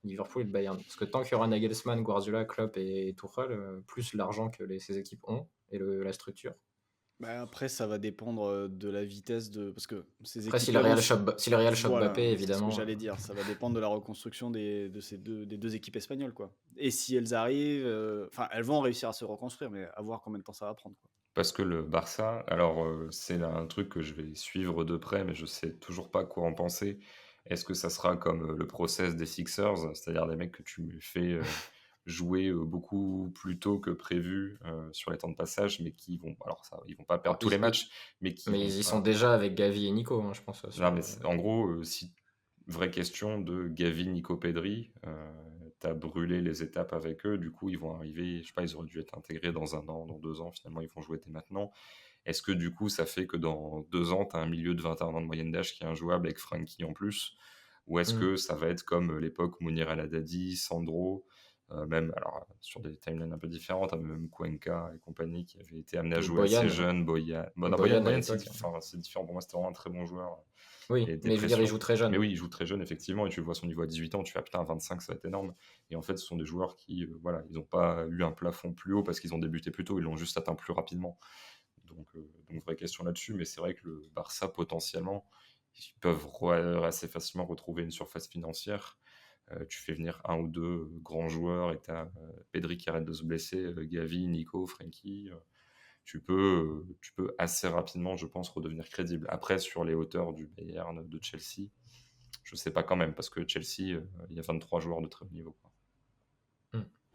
Liverpool et le Bayern? Parce que tant qu'il y aura Nagelsmann, Guardiola, Klopp et Tuchel, plus l'argent que ces équipes ont et la structure. Bah, après, ça va dépendre de la vitesse de. Parce que ces Après, équipes-là vont. si le Real chope Voilà, Mbappé, c'est ce que évidemment. j'allais dire. Ça va dépendre de la reconstruction des deux équipes espagnoles, quoi. Et si elles arrivent. Enfin, elles vont réussir à se reconstruire, mais à voir combien de temps ça va prendre, quoi. Parce que le Barça, alors c'est là un truc que je vais suivre de près, mais je sais toujours pas quoi en penser. Est-ce que ça sera comme le process des Sixers, c'est-à-dire des mecs que tu fais jouer beaucoup plus tôt que prévu sur les temps de passage, mais qui vont, alors ça, ils vont pas perdre tous les matchs, mais qui Mais vont ils y pas- sont déjà avec Gavi et Nico, hein, je pense. Non, mais en gros, si vraie question de Gavi, Nico, Pedri, t'as brûlé les étapes avec eux, du coup ils vont arriver, je sais pas, ils auraient dû être intégrés dans 1 an, dans 2 ans, finalement ils vont jouer dès maintenant. Est-ce que du coup ça fait que dans 2 ans t'as un milieu de 21 ans de moyenne d'âge qui est injouable avec Frankie en plus, ou est-ce que ça va être comme l'époque Mounir El Haddadi, Sandro, même alors sur des timelines un peu différentes, hein, même Cuenca et compagnie qui avaient été amenés à jouer Boyan. assez jeunes, Boyan, c'est différent, pour moi c'était vraiment un très bon joueur. Oui, mais je veux dire, il joue très jeune. Mais oui, il joue très jeune, effectivement, et tu vois son niveau à 18 ans, tu fais putain, à 25, ça va être énorme. Et en fait, ce sont des joueurs qui, voilà, ils n'ont pas eu un plafond plus haut parce qu'ils ont débuté plus tôt, ils l'ont juste atteint plus rapidement. Donc vraie question là-dessus, mais c'est vrai que le Barça, potentiellement, ils peuvent assez facilement retrouver une surface financière. Tu fais venir 1 ou 2 grands joueurs et tu as Pedri qui arrête de se blesser, Gavi, Nico, Frenkie. Tu peux assez rapidement, je pense, redevenir crédible. Après, sur les hauteurs du Bayern, de Chelsea, je sais pas quand même, parce que Chelsea, il y a 23 joueurs de très haut niveau, quoi.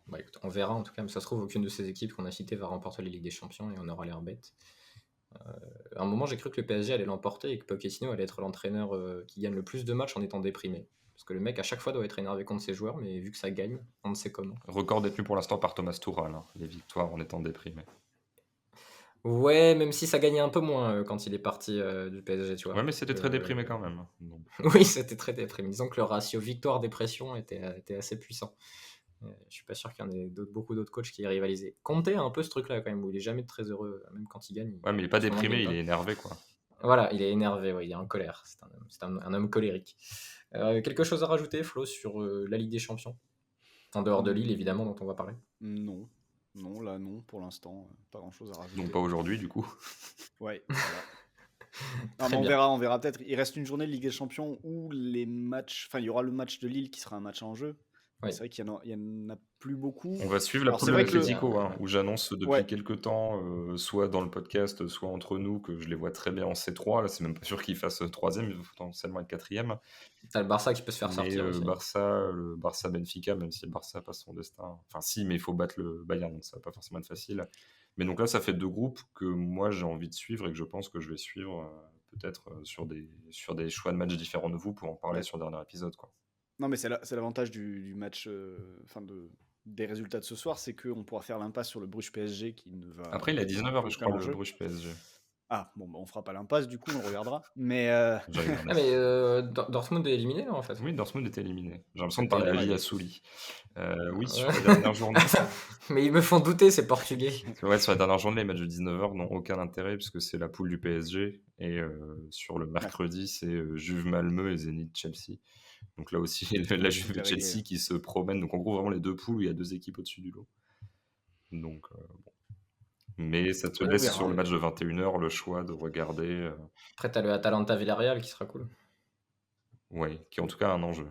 Bah, écoute, on verra en tout cas, mais ça se trouve, aucune de ces équipes qu'on a citées va remporter la Ligue des Champions et on aura l'air bête. À un moment, j'ai cru que le PSG allait l'emporter et que Pochettino allait être l'entraîneur qui gagne le plus de matchs en étant déprimé. Parce que le mec, à chaque fois, doit être énervé contre ses joueurs, mais vu que ça gagne, on ne sait comment. Record détenu pour l'instant par Thomas Tuchel, hein, les victoires en étant déprimé. Ouais, même si ça gagnait un peu moins quand il est parti du PSG, tu vois. Ouais, mais c'était très déprimé quand même. Donc. Oui, c'était très déprimé. Disons que le ratio victoire-dépression était assez puissant. Je suis pas sûr qu'il y en ait beaucoup d'autres coachs qui aient rivalisé. Conte a un peu ce truc-là quand même, où il est jamais très heureux, même quand il gagne. Ouais, mais il est pas En ce moment, il déprimé, gagne il pas. est énervé, quoi. Voilà, il est énervé, ouais, il est en colère. C'est un homme colérique. Quelque chose à rajouter, Flo, sur la Ligue des Champions? En dehors de Lille, Hmm, évidemment, dont on va parler. non. Non, là, non, pour l'instant, pas grand-chose à Donc rajouter. pas aujourd'hui, du coup. Ouais, voilà. Non, Très mais bien. on verra peut-être. Il reste une journée de Ligue des Champions où les matchs. Enfin, il y aura le match de Lille qui sera un match en jeu. Mais Oui. c'est vrai il y en a plus beaucoup. On va suivre la Alors, c'est poule vrai Oui, que le. Atlético, hein, où j'annonce depuis Ouais, quelques temps, soit dans le podcast, soit entre nous, que je les vois très bien en C3. Là, c'est même pas sûr qu'ils fassent troisième, ils vont potentiellement être quatrième. T'as le Barça qui peut se faire Mais sortir aussi. le Barça Benfica, même si le Barça passe son destin. Enfin, si, mais il faut battre le Bayern, donc ça va pas forcément être facile. Mais donc là, ça fait deux groupes que moi j'ai envie de suivre et que je pense que je vais suivre peut-être sur des choix de matchs différents de vous pour en parler ouais. sur le dernier épisode, quoi. Non, mais c'est l'avantage du match. Enfin, des résultats de ce soir, c'est qu'on pourra faire l'impasse sur le Bruges PSG qui ne va Après, il est à mettre un peu 19h, je aucun crois, le enjeu. Bruges PSG. Ah, bon, bah, on fera pas l'impasse, du coup, on le regardera. Mais. J'ai regardé. Ah, mais Dortmund est éliminé, là, en fait. Oui, Dortmund était éliminé. J'ai l'impression de C'était. parler à Ah, Lia et- Souli. Oui, sur Ouais. la dernière journée. Attends, mais ils me font douter, ces Portugais. Ouais, sur la dernière journée, les matchs de 19h n'ont aucun intérêt puisque c'est la poule du PSG. Et sur le Ouais, mercredi, c'est Juve Malmö et Zénith Chelsea. Donc là aussi, la ouais, Juve tout et est réglé. Chelsea qui se promènent. Donc en gros, vraiment les deux poules où il y a deux équipes au-dessus du lot. Donc, mais ça te On laisse verra, sur on le match verra. de 21h le choix de regarder, Après, t'as le Atalanta-Villarreal qui sera cool. ouais, qui est en tout cas un enjeu.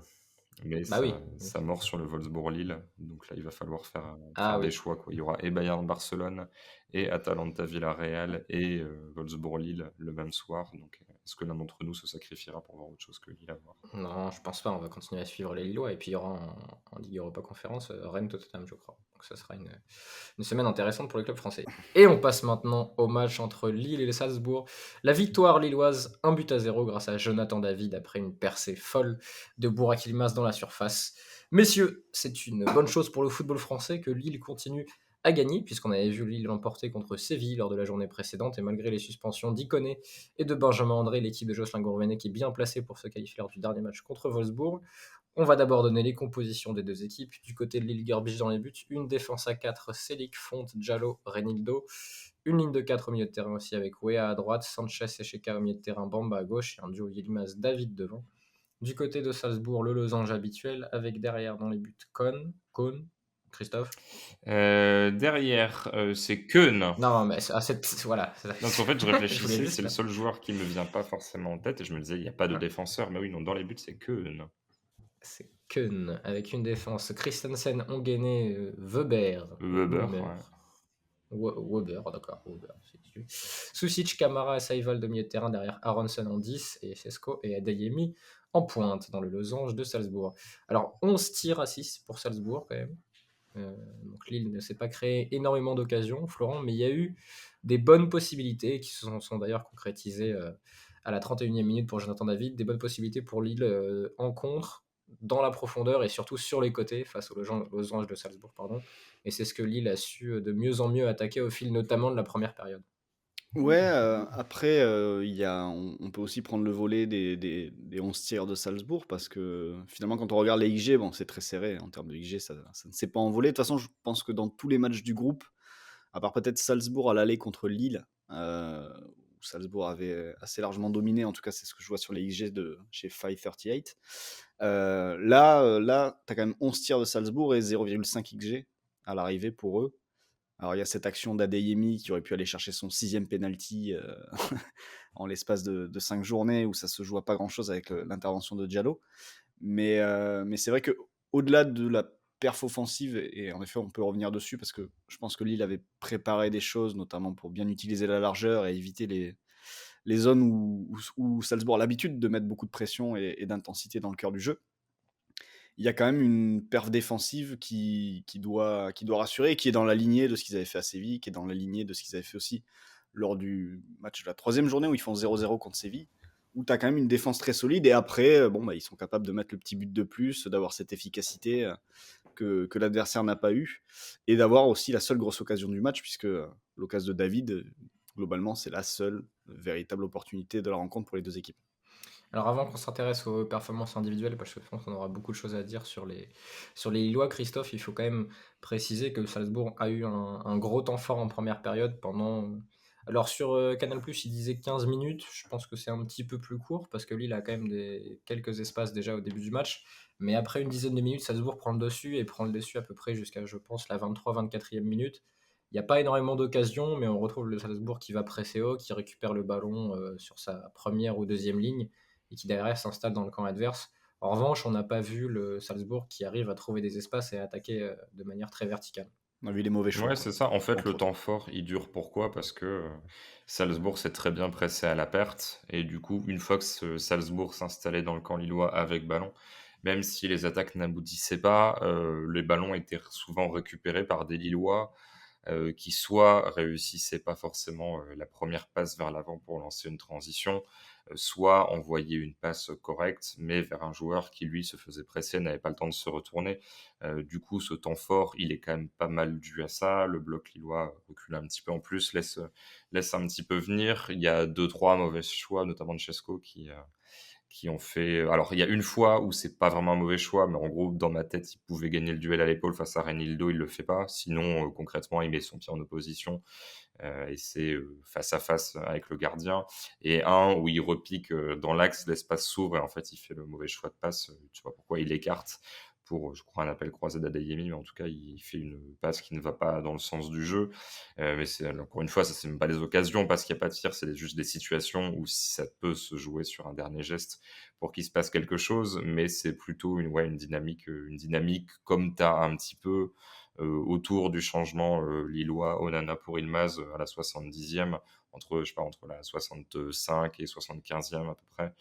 Mais Bah oui. ça mord sur le Wolfsburg-Lille. Donc là, il va falloir Ah faire des oui. choix, quoi. Il y aura et Bayern-Barcelone, et Atalanta-Villarreal, et Wolfsburg-Lille le même soir. Donc est-ce que l'un d'entre nous se sacrifiera pour voir autre chose que Lille à voir? Non, je pense pas. On va continuer à suivre les Lillois. Et puis, il y aura en Ligue Europa Conférence Rennes-Tottenham, je crois. Donc, ça sera une semaine intéressante pour les clubs français. Et on passe maintenant au match entre Lille et les Salzbourg. La victoire lilloise, 1-0 grâce à Jonathan David après une percée folle de Burak Yilmaz dans la surface. Messieurs, c'est une bonne chose pour le football français que Lille continue à gagner, puisqu'on avait vu Lille l'emporter contre Séville lors de la journée précédente, et malgré les suspensions d'Ikoné et de Benjamin André, l'équipe de Jocelyn Gourvenec est bien placée pour se qualifier lors du dernier match contre Wolfsburg. On va d'abord donner les compositions des deux équipes. Du côté de Lille, Gerbic dans les buts, une défense à 4, Selic, Font, Diallo, Renildo. Une ligne de 4 au milieu de terrain aussi avec Wea à droite, Sanchez et Sheka au milieu de terrain, Bamba à gauche et un duo Yilmaz-David devant. Du côté de Salzbourg, le losange habituel avec derrière dans les buts Kohn, Christophe. Derrière, c'est Keun. Non, mais voilà. Non, parce qu'en fait, je Je voulais réfléchissais, c'est juste le là. seul joueur qui me vient pas forcément en tête, et je me disais, il n'y a pas de Ouais. défenseur. Mais oui, non, dans les buts, c'est Keun. C'est Keun avec une défense Christensen, Onguené, Weber. Weber, ouais. Weber, d'accord. Weber, Susic, Camara et Saival de milieu de terrain derrière Aronson en 10 et Sesko et Adeyemi en pointe dans le losange de Salzbourg. Alors 11 tirs à 6 pour Salzbourg quand même. Donc Lille ne s'est pas créé énormément d'occasions, Florent, mais il y a eu des bonnes possibilités qui se sont d'ailleurs concrétisées à la 31e minute pour Jonathan David, des bonnes possibilités pour Lille en contre, dans la profondeur et surtout sur les côtés face aux losanges de Salzbourg. Pardon. Et c'est ce que Lille a su de mieux en mieux attaquer au fil notamment de la première période. Ouais, après, on peut aussi prendre le volet des 11 tirs de Salzbourg parce que finalement, quand on regarde les XG, bon, c'est très serré en termes de XG, ça ne s'est pas envolé. De toute façon, je pense que dans tous les matchs du groupe, à part peut-être Salzbourg à l'aller contre Lille, où Salzbourg avait assez largement dominé, en tout cas, c'est ce que je vois sur les XG de chez 538. Là, tu as quand même 11 tirs de Salzbourg et 0,5 XG à l'arrivée pour eux. Alors, il y a cette action d'Adeyemi qui aurait pu aller chercher son 6e penalty en l'espace de 5 journées où ça se joue à pas grand-chose avec l'intervention de Diallo. Mais c'est vrai qu'au-delà de la perf offensive, et en effet, on peut revenir dessus parce que je pense que Lille avait préparé des choses, notamment pour bien utiliser la largeur et éviter les zones où Salzbourg a l'habitude de mettre beaucoup de pression et d'intensité dans le cœur du jeu. Il y a quand même une perf défensive qui doit rassurer et qui est dans la lignée de ce qu'ils avaient fait à Séville, qui est dans la lignée de ce qu'ils avaient fait aussi lors du match de la 3e journée où ils font 0-0 contre Séville, où tu as quand même une défense très solide et après, ils sont capables de mettre le petit but de plus, d'avoir cette efficacité que l'adversaire n'a pas eu et d'avoir aussi la seule grosse occasion du match puisque l'occasion de David, globalement, c'est la seule véritable opportunité de la rencontre pour les deux équipes. Alors avant qu'on s'intéresse aux performances individuelles, parce que je pense qu'on aura beaucoup de choses à dire sur les Lillois, Christophe, il faut quand même préciser que Salzbourg a eu un gros temps fort en première période pendant... Alors sur Canal+, il disait 15 minutes, je pense que c'est un petit peu plus court, parce que Lille a quand même quelques espaces déjà au début du match, mais après une dizaine de minutes, Salzbourg prend le dessus, et prend le dessus à peu près jusqu'à, je pense, la 23-24e minute. Il n'y a pas énormément d'occasions, mais on retrouve le Salzbourg qui va presser haut, qui récupère le ballon sur sa première ou deuxième ligne, et qui derrière s'installe dans le camp adverse. En revanche, on n'a pas vu le Salzbourg qui arrive à trouver des espaces et à attaquer de manière très verticale. On a vu les mauvais choix, Ouais, quoi, c'est ça. En fait, entre le autres. temps fort, il dure pourquoi? Parce que Salzbourg s'est très bien pressé à la perte. Et du coup, une fois que Salzbourg s'installait dans le camp lillois avec ballon, même si les attaques n'aboutissaient pas, les ballons étaient souvent récupérés par des Lillois qui soit réussissaient pas forcément la première passe vers l'avant pour lancer une transition, soit envoyer une passe correcte, mais vers un joueur qui lui se faisait presser, n'avait pas le temps de se retourner. Du coup, ce temps fort, il est quand même pas mal dû à ça. Le bloc lillois recule un petit peu en plus, laisse un petit peu venir. Il y a deux, trois mauvais choix, notamment de Chesco qui ont fait. Alors, il y a une fois où c'est pas vraiment un mauvais choix, mais en gros, dans ma tête, il pouvait gagner le duel à l'épaule face à Reinildo, il le fait pas. Sinon, concrètement, il met son pied en opposition et c'est face à face avec le gardien. Et un où il repique dans l'axe, l'espace s'ouvre et en fait, il fait le mauvais choix de passe. Tu vois pourquoi il écarte pour, je crois, un appel croisé d'Adeyemi, mais en tout cas, il fait une passe qui ne va pas dans le sens du jeu. Mais c'est encore une fois, ça c'est même pas des occasions parce qu'il n'y a pas de tir, c'est juste des situations où ça peut se jouer sur un dernier geste pour qu'il se passe quelque chose, mais c'est plutôt une dynamique comme tu as un petit peu autour du changement lillois Onana pour Ilmaz à la 70e, entre la 65 et 75e à peu près.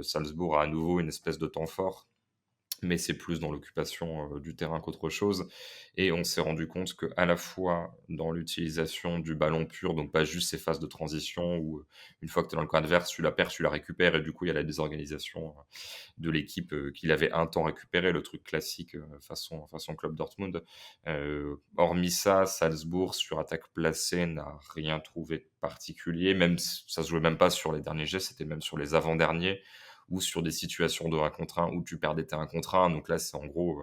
Salzbourg a à nouveau une espèce de temps fort, mais c'est plus dans l'occupation du terrain qu'autre chose. Et on s'est rendu compte que à la fois dans l'utilisation du ballon pur, donc pas juste ces phases de transition où une fois que tu es dans le camp adverse, tu la perds, tu la récupères, et du coup il y a la désorganisation de l'équipe qu'il avait un temps récupéré, le truc classique façon Club Dortmund. Hormis ça, Salzbourg sur attaque placée n'a rien trouvé de particulier, même ça se jouait même pas sur les derniers gestes, c'était même sur les avant-derniers ou sur des situations de 1 contre 1 où tu perdais tes 1 contre 1. Donc là, c'est en gros,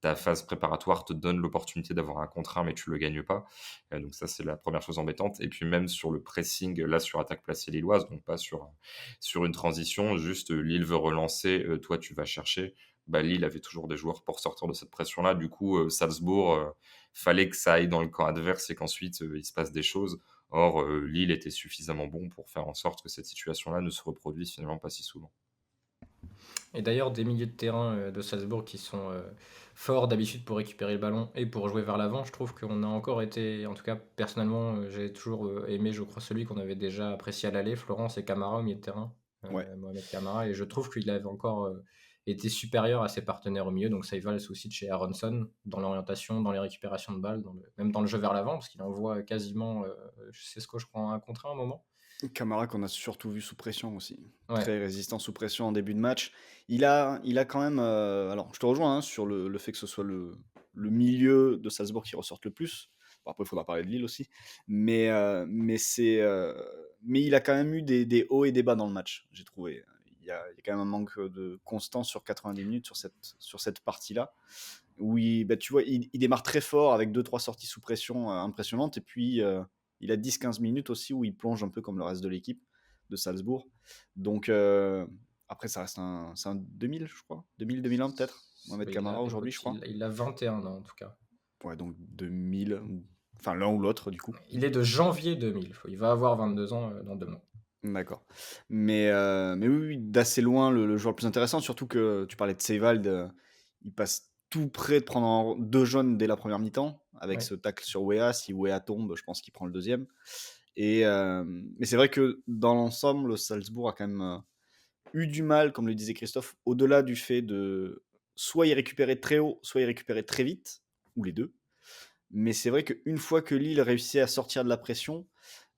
ta phase préparatoire te donne l'opportunité d'avoir un contre 1, mais tu le gagnes pas. Donc ça, c'est la première chose embêtante. Et puis même sur le pressing, là, sur attaque placée lilloise, donc pas sur une transition, juste Lille veut relancer, toi, tu vas chercher. Bah, Lille avait toujours des joueurs pour sortir de cette pression-là. Du coup, Salzbourg, fallait que ça aille dans le camp adverse et qu'ensuite, il se passe des choses. Or, Lille était suffisamment bon pour faire en sorte que cette situation-là ne se reproduise finalement pas si souvent. Et d'ailleurs, des milieux de terrain de Salzbourg qui sont forts d'habitude pour récupérer le ballon et pour jouer vers l'avant, je trouve qu'on a encore été, en tout cas personnellement, j'ai toujours aimé, je crois, celui qu'on avait déjà apprécié à l'aller, Florence et Camara au milieu de terrain, Ouais. Mohamed Camara, et je trouve qu'il avait encore été supérieur à ses partenaires au milieu, donc ça y va le souci de chez Aronson, dans l'orientation, dans les récupérations de balles, même dans le jeu vers l'avant, parce qu'il envoie quasiment, c'est ce que je crois, un contre un moment. Camara qu'on a surtout vu sous pression aussi. Ouais, Très résistant sous pression en début de match. Il a quand même. Alors, je te rejoins hein, sur le fait que ce soit le milieu de Salzbourg qui ressorte le plus. Bon, après, il faudra parler de Lille aussi. Mais il a quand même eu des hauts et des bas dans le match, j'ai trouvé. Il y a quand même un manque de constance sur 90 minutes sur cette partie-là. Où bah, tu vois, il démarre très fort avec 2-3 sorties sous pression impressionnantes. Et puis, il a 10-15 minutes aussi où il plonge un peu comme le reste de l'équipe de Salzbourg. Donc, après, ça reste c'est un 2000, je crois. 2000-2001 peut-être. Mohamed Camara aujourd'hui, je crois. il a 21 ans en tout cas. Ouais, donc 2000. Enfin, l'un ou l'autre, du coup. Il est de janvier 2000. Il va avoir 22 ans dans 2 mois. D'accord. Mais oui, oui, d'assez loin, le joueur le plus intéressant, surtout que tu parlais de Seiwald, il passe tout près de prendre 2 jaunes dès la première mi-temps, avec Ouais. ce tacle sur Wea. Si Wea tombe, je pense qu'il prend le deuxième. Mais c'est vrai que dans l'ensemble, Salzbourg a quand même eu du mal, comme le disait Christophe, au-delà du fait de soit y récupérer très haut, soit y récupérer très vite, ou les deux. Mais c'est vrai qu'une fois que Lille réussit à sortir de la pression,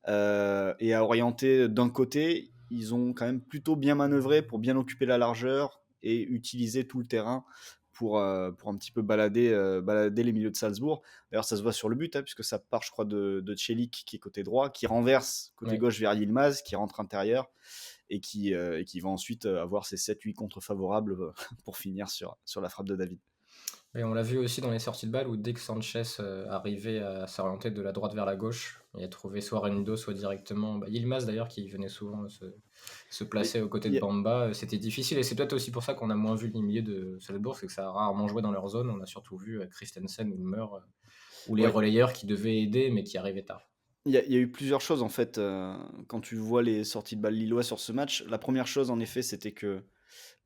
et à orienter d'un côté, ils ont quand même plutôt bien manœuvré pour bien occuper la largeur et utiliser tout le terrain pour un petit peu balader les milieux de Salzbourg. D'ailleurs, ça se voit sur le but, hein, puisque ça part, je crois, de Celik qui est côté droit, qui renverse côté Ouais. gauche vers Yilmaz, qui rentre intérieur. et qui va ensuite avoir ses 7-8 contre favorables pour finir sur la frappe de David. Et on l'a vu aussi dans les sorties de balle où dès que Sanchez arrivait à s'orienter de la droite vers la gauche, il a trouvé soit Renido, soit directement Yilmaz d'ailleurs, qui venait souvent se placer aux côtés de Bamba. C'était difficile et c'est peut-être aussi pour ça qu'on a moins vu le milieu de Salzbourg, c'est que ça a rarement joué dans leur zone. On a surtout vu Christensen ou Ulmer ou les relayeurs qui devaient aider mais qui arrivaient tard. Il y a eu plusieurs choses en fait quand tu vois les sorties de balle lillois sur ce match. La première chose en effet, c'était que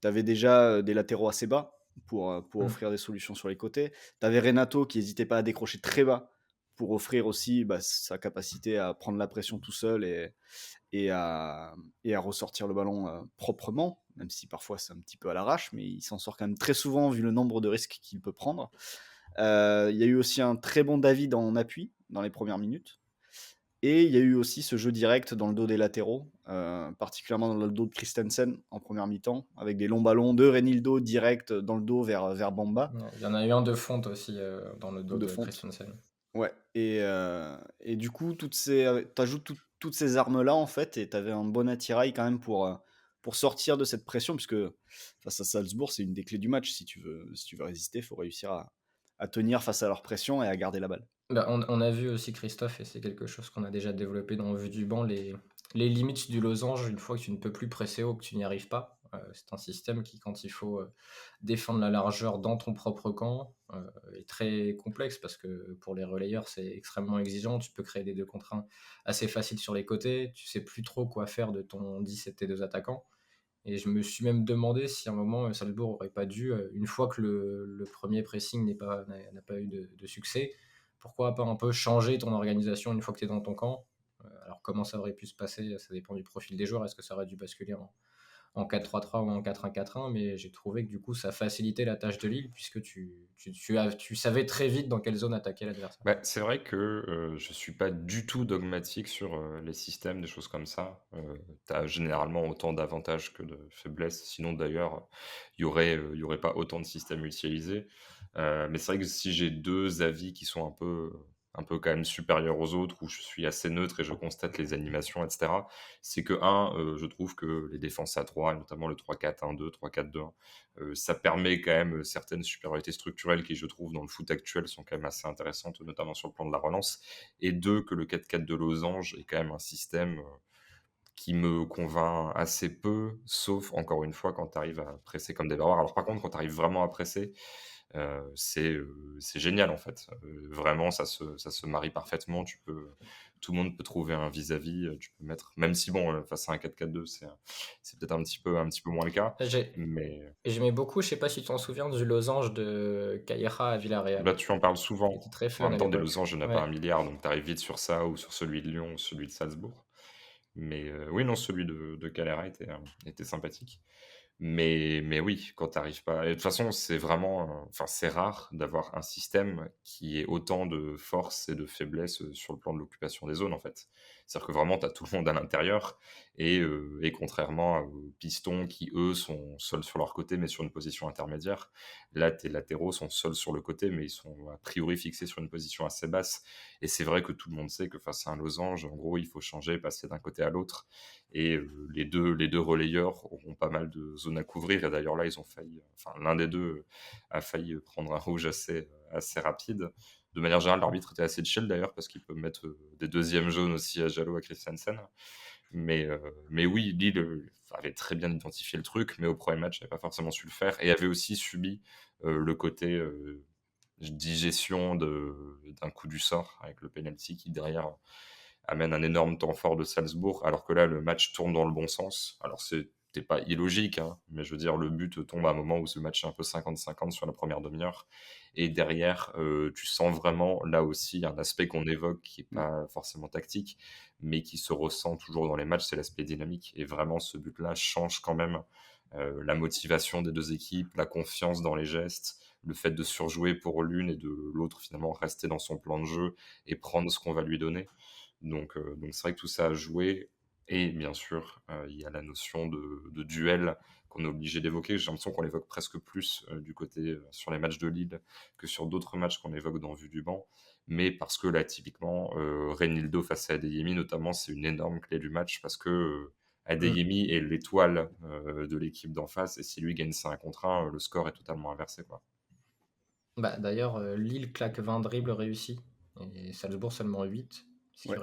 tu avais déjà des latéraux assez bas pour offrir des solutions sur les côtés. Tu avais Renato qui n'hésitait pas à décrocher très bas pour offrir aussi sa capacité à prendre la pression tout seul et à ressortir le ballon proprement, même si parfois c'est un petit peu à l'arrache, mais il s'en sort quand même très souvent vu le nombre de risques qu'il peut prendre. Il y a eu aussi un très bon David en appui dans les premières minutes. Et il y a eu aussi ce jeu direct dans le dos des latéraux, particulièrement dans le dos de Christensen en première mi-temps, avec des longs ballons de Renildo direct dans le dos vers Bamba. Ouais, il y en a eu un de Fonte aussi dans le dos de Fonte. Christensen. Ouais, et du coup, t'ajoutes toutes ces armes-là, en fait, et t'avais un bon attirail quand même pour sortir de cette pression, puisque face à Salzbourg, c'est une des clés du match. Si tu veux résister, il faut réussir à tenir face à leur pression et à garder la balle. On a vu aussi Christophe, et c'est quelque chose qu'on a déjà développé dans Vue du banc, les limites du losange une fois que tu ne peux plus presser haut, que tu n'y arrives pas. C'est un système qui, quand il faut défendre la largeur dans ton propre camp, est très complexe parce que pour les relayeurs, c'est extrêmement exigeant. Tu peux créer des 2 contre 1 assez faciles sur les côtés. Tu sais plus trop quoi faire de ton 10 et de tes 2 attaquants. Et je me suis même demandé si à un moment, Salzbourg n'aurait pas dû, une fois que le premier pressing n'a pas eu de succès, pourquoi pas un peu changer ton organisation une fois que tu es dans ton camp. Alors comment ça aurait pu se passer, ça dépend du profil des joueurs. Est-ce que ça aurait dû basculer en 4-3-3 ou en 4-1-4-1, mais j'ai trouvé que du coup ça facilitait la tâche de Lille puisque tu savais très vite dans quelle zone attaquer l'adversaire. C'est vrai que je suis pas du tout dogmatique sur les systèmes, des choses comme ça. Tu as généralement autant d'avantages que de faiblesses. Sinon, d'ailleurs, il y aurait pas autant de systèmes utilisés. Mais c'est vrai que si j'ai 2 avis qui sont un peu quand même supérieurs aux autres, où je suis assez neutre et je constate les animations, etc., c'est que, je trouve que les défenses à 3, et notamment le 3-4-1-2, 3-4-2-1, ça permet quand même certaines supériorités structurelles qui, je trouve, dans le foot actuel, sont quand même assez intéressantes, notamment sur le plan de la relance. Et 2, que le 4-4 de Losange est quand même un système qui me convainc assez peu, sauf, encore une fois, quand tu arrives à presser comme des barbares. Alors par contre, quand tu arrives vraiment à presser, c'est génial en fait. Vraiment, ça se marie parfaitement. Tout le monde peut trouver un vis-à-vis. Tu peux mettre, même si bon, face à un 4-4-2, c'est peut-être un petit peu moins le cas. Mais J'aimais beaucoup, je sais pas si tu t'en souviens, du losange de Caïra à Villarreal. bah, tu en parles souvent. Qui était très En fun même à temps, des l'époque. losanges, il n'y en a pas un milliard, donc tu arrives vite sur ça ou sur celui de Lyon ou celui de Salzbourg. Mais oui, non, celui de Calera était sympathique. Mais oui, quand tu arrives pas. Et de toute façon, c'est vraiment. Enfin, c'est rare d'avoir un système qui ait autant de force et de faiblesse sur le plan de l'occupation des zones, en fait. C'est-à-dire que vraiment, tu as tout le monde à l'intérieur. Et contrairement aux pistons qui, eux, sont seuls sur leur côté, mais sur une position intermédiaire, là, tes latéraux sont seuls sur le côté, mais ils sont a priori fixés sur une position assez basse. Et c'est vrai que tout le monde sait que face à un losange, en gros, il faut changer, passer d'un côté à l'autre. Et les deux relayeurs auront pas mal de zones à couvrir. Et d'ailleurs, là, ils ont failli. Enfin, l'un des deux a failli prendre un rouge assez rapide. De manière générale, l'arbitre était assez chill d'ailleurs, parce qu'il peut mettre des deuxièmes jaunes aussi à Jallo, à Christensen. Mais oui, Lille avait très bien identifié le truc, mais au premier match, n'avait pas forcément su le faire. Et avait aussi subi le côté digestion d'un coup du sort, avec le penalty qui, derrière, amène un énorme temps fort de Salzbourg, alors que là, le match tourne dans le bon sens. Alors, c'était pas illogique, hein, mais je veux dire, le but tombe à un moment où ce match est un peu 50-50 sur la première demi-heure. Et derrière, tu sens vraiment, là aussi, un aspect qu'on évoque qui n'est pas forcément tactique, mais qui se ressent toujours dans les matchs, c'est l'aspect dynamique. Et vraiment, ce but-là change quand même la motivation des deux équipes, la confiance dans les gestes, le fait de surjouer pour l'une et de l'autre, finalement, rester dans son plan de jeu et prendre ce qu'on va lui donner. Donc c'est vrai que tout ça a joué. Et bien sûr, il y a la notion de duel qu'on est obligé d'évoquer. J'ai l'impression qu'on l'évoque presque plus du côté sur les matchs de Lille que sur d'autres matchs qu'on évoque dans Vue du banc. Mais parce que là, typiquement, Reinildo face à Adeyemi, notamment, c'est une énorme clé du match parce que Adeyemi est l'étoile de l'équipe d'en face, et si lui gagne 5 contre 1, le score est totalement inversé, quoi. Bah, d'ailleurs, Lille claque 20 dribbles réussis et Salzbourg seulement 8, Ouais,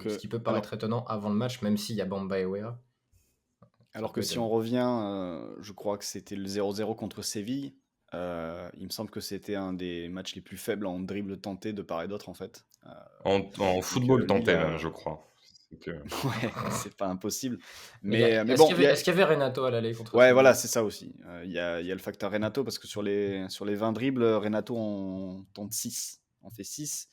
ce qui peut paraître étonnant avant le match, même s'il y a Bamba et Wea. alors que peut si on étonner. revient, je crois que c'était le 0-0 contre Séville. Il me semble que c'était un des matchs les plus faibles en dribble tenté de part et d'autre en fait. En football Lille tenté, a... même, je crois. C'est que- Ouais, c'est pas impossible. Mais Mais bon, est-ce qu'il y avait Renato à l'aller contre ouais, Séville? voilà, c'est ça aussi. Il y a le facteur Renato parce que sur les 20 dribbles, Renato en tente 6. En fait 6.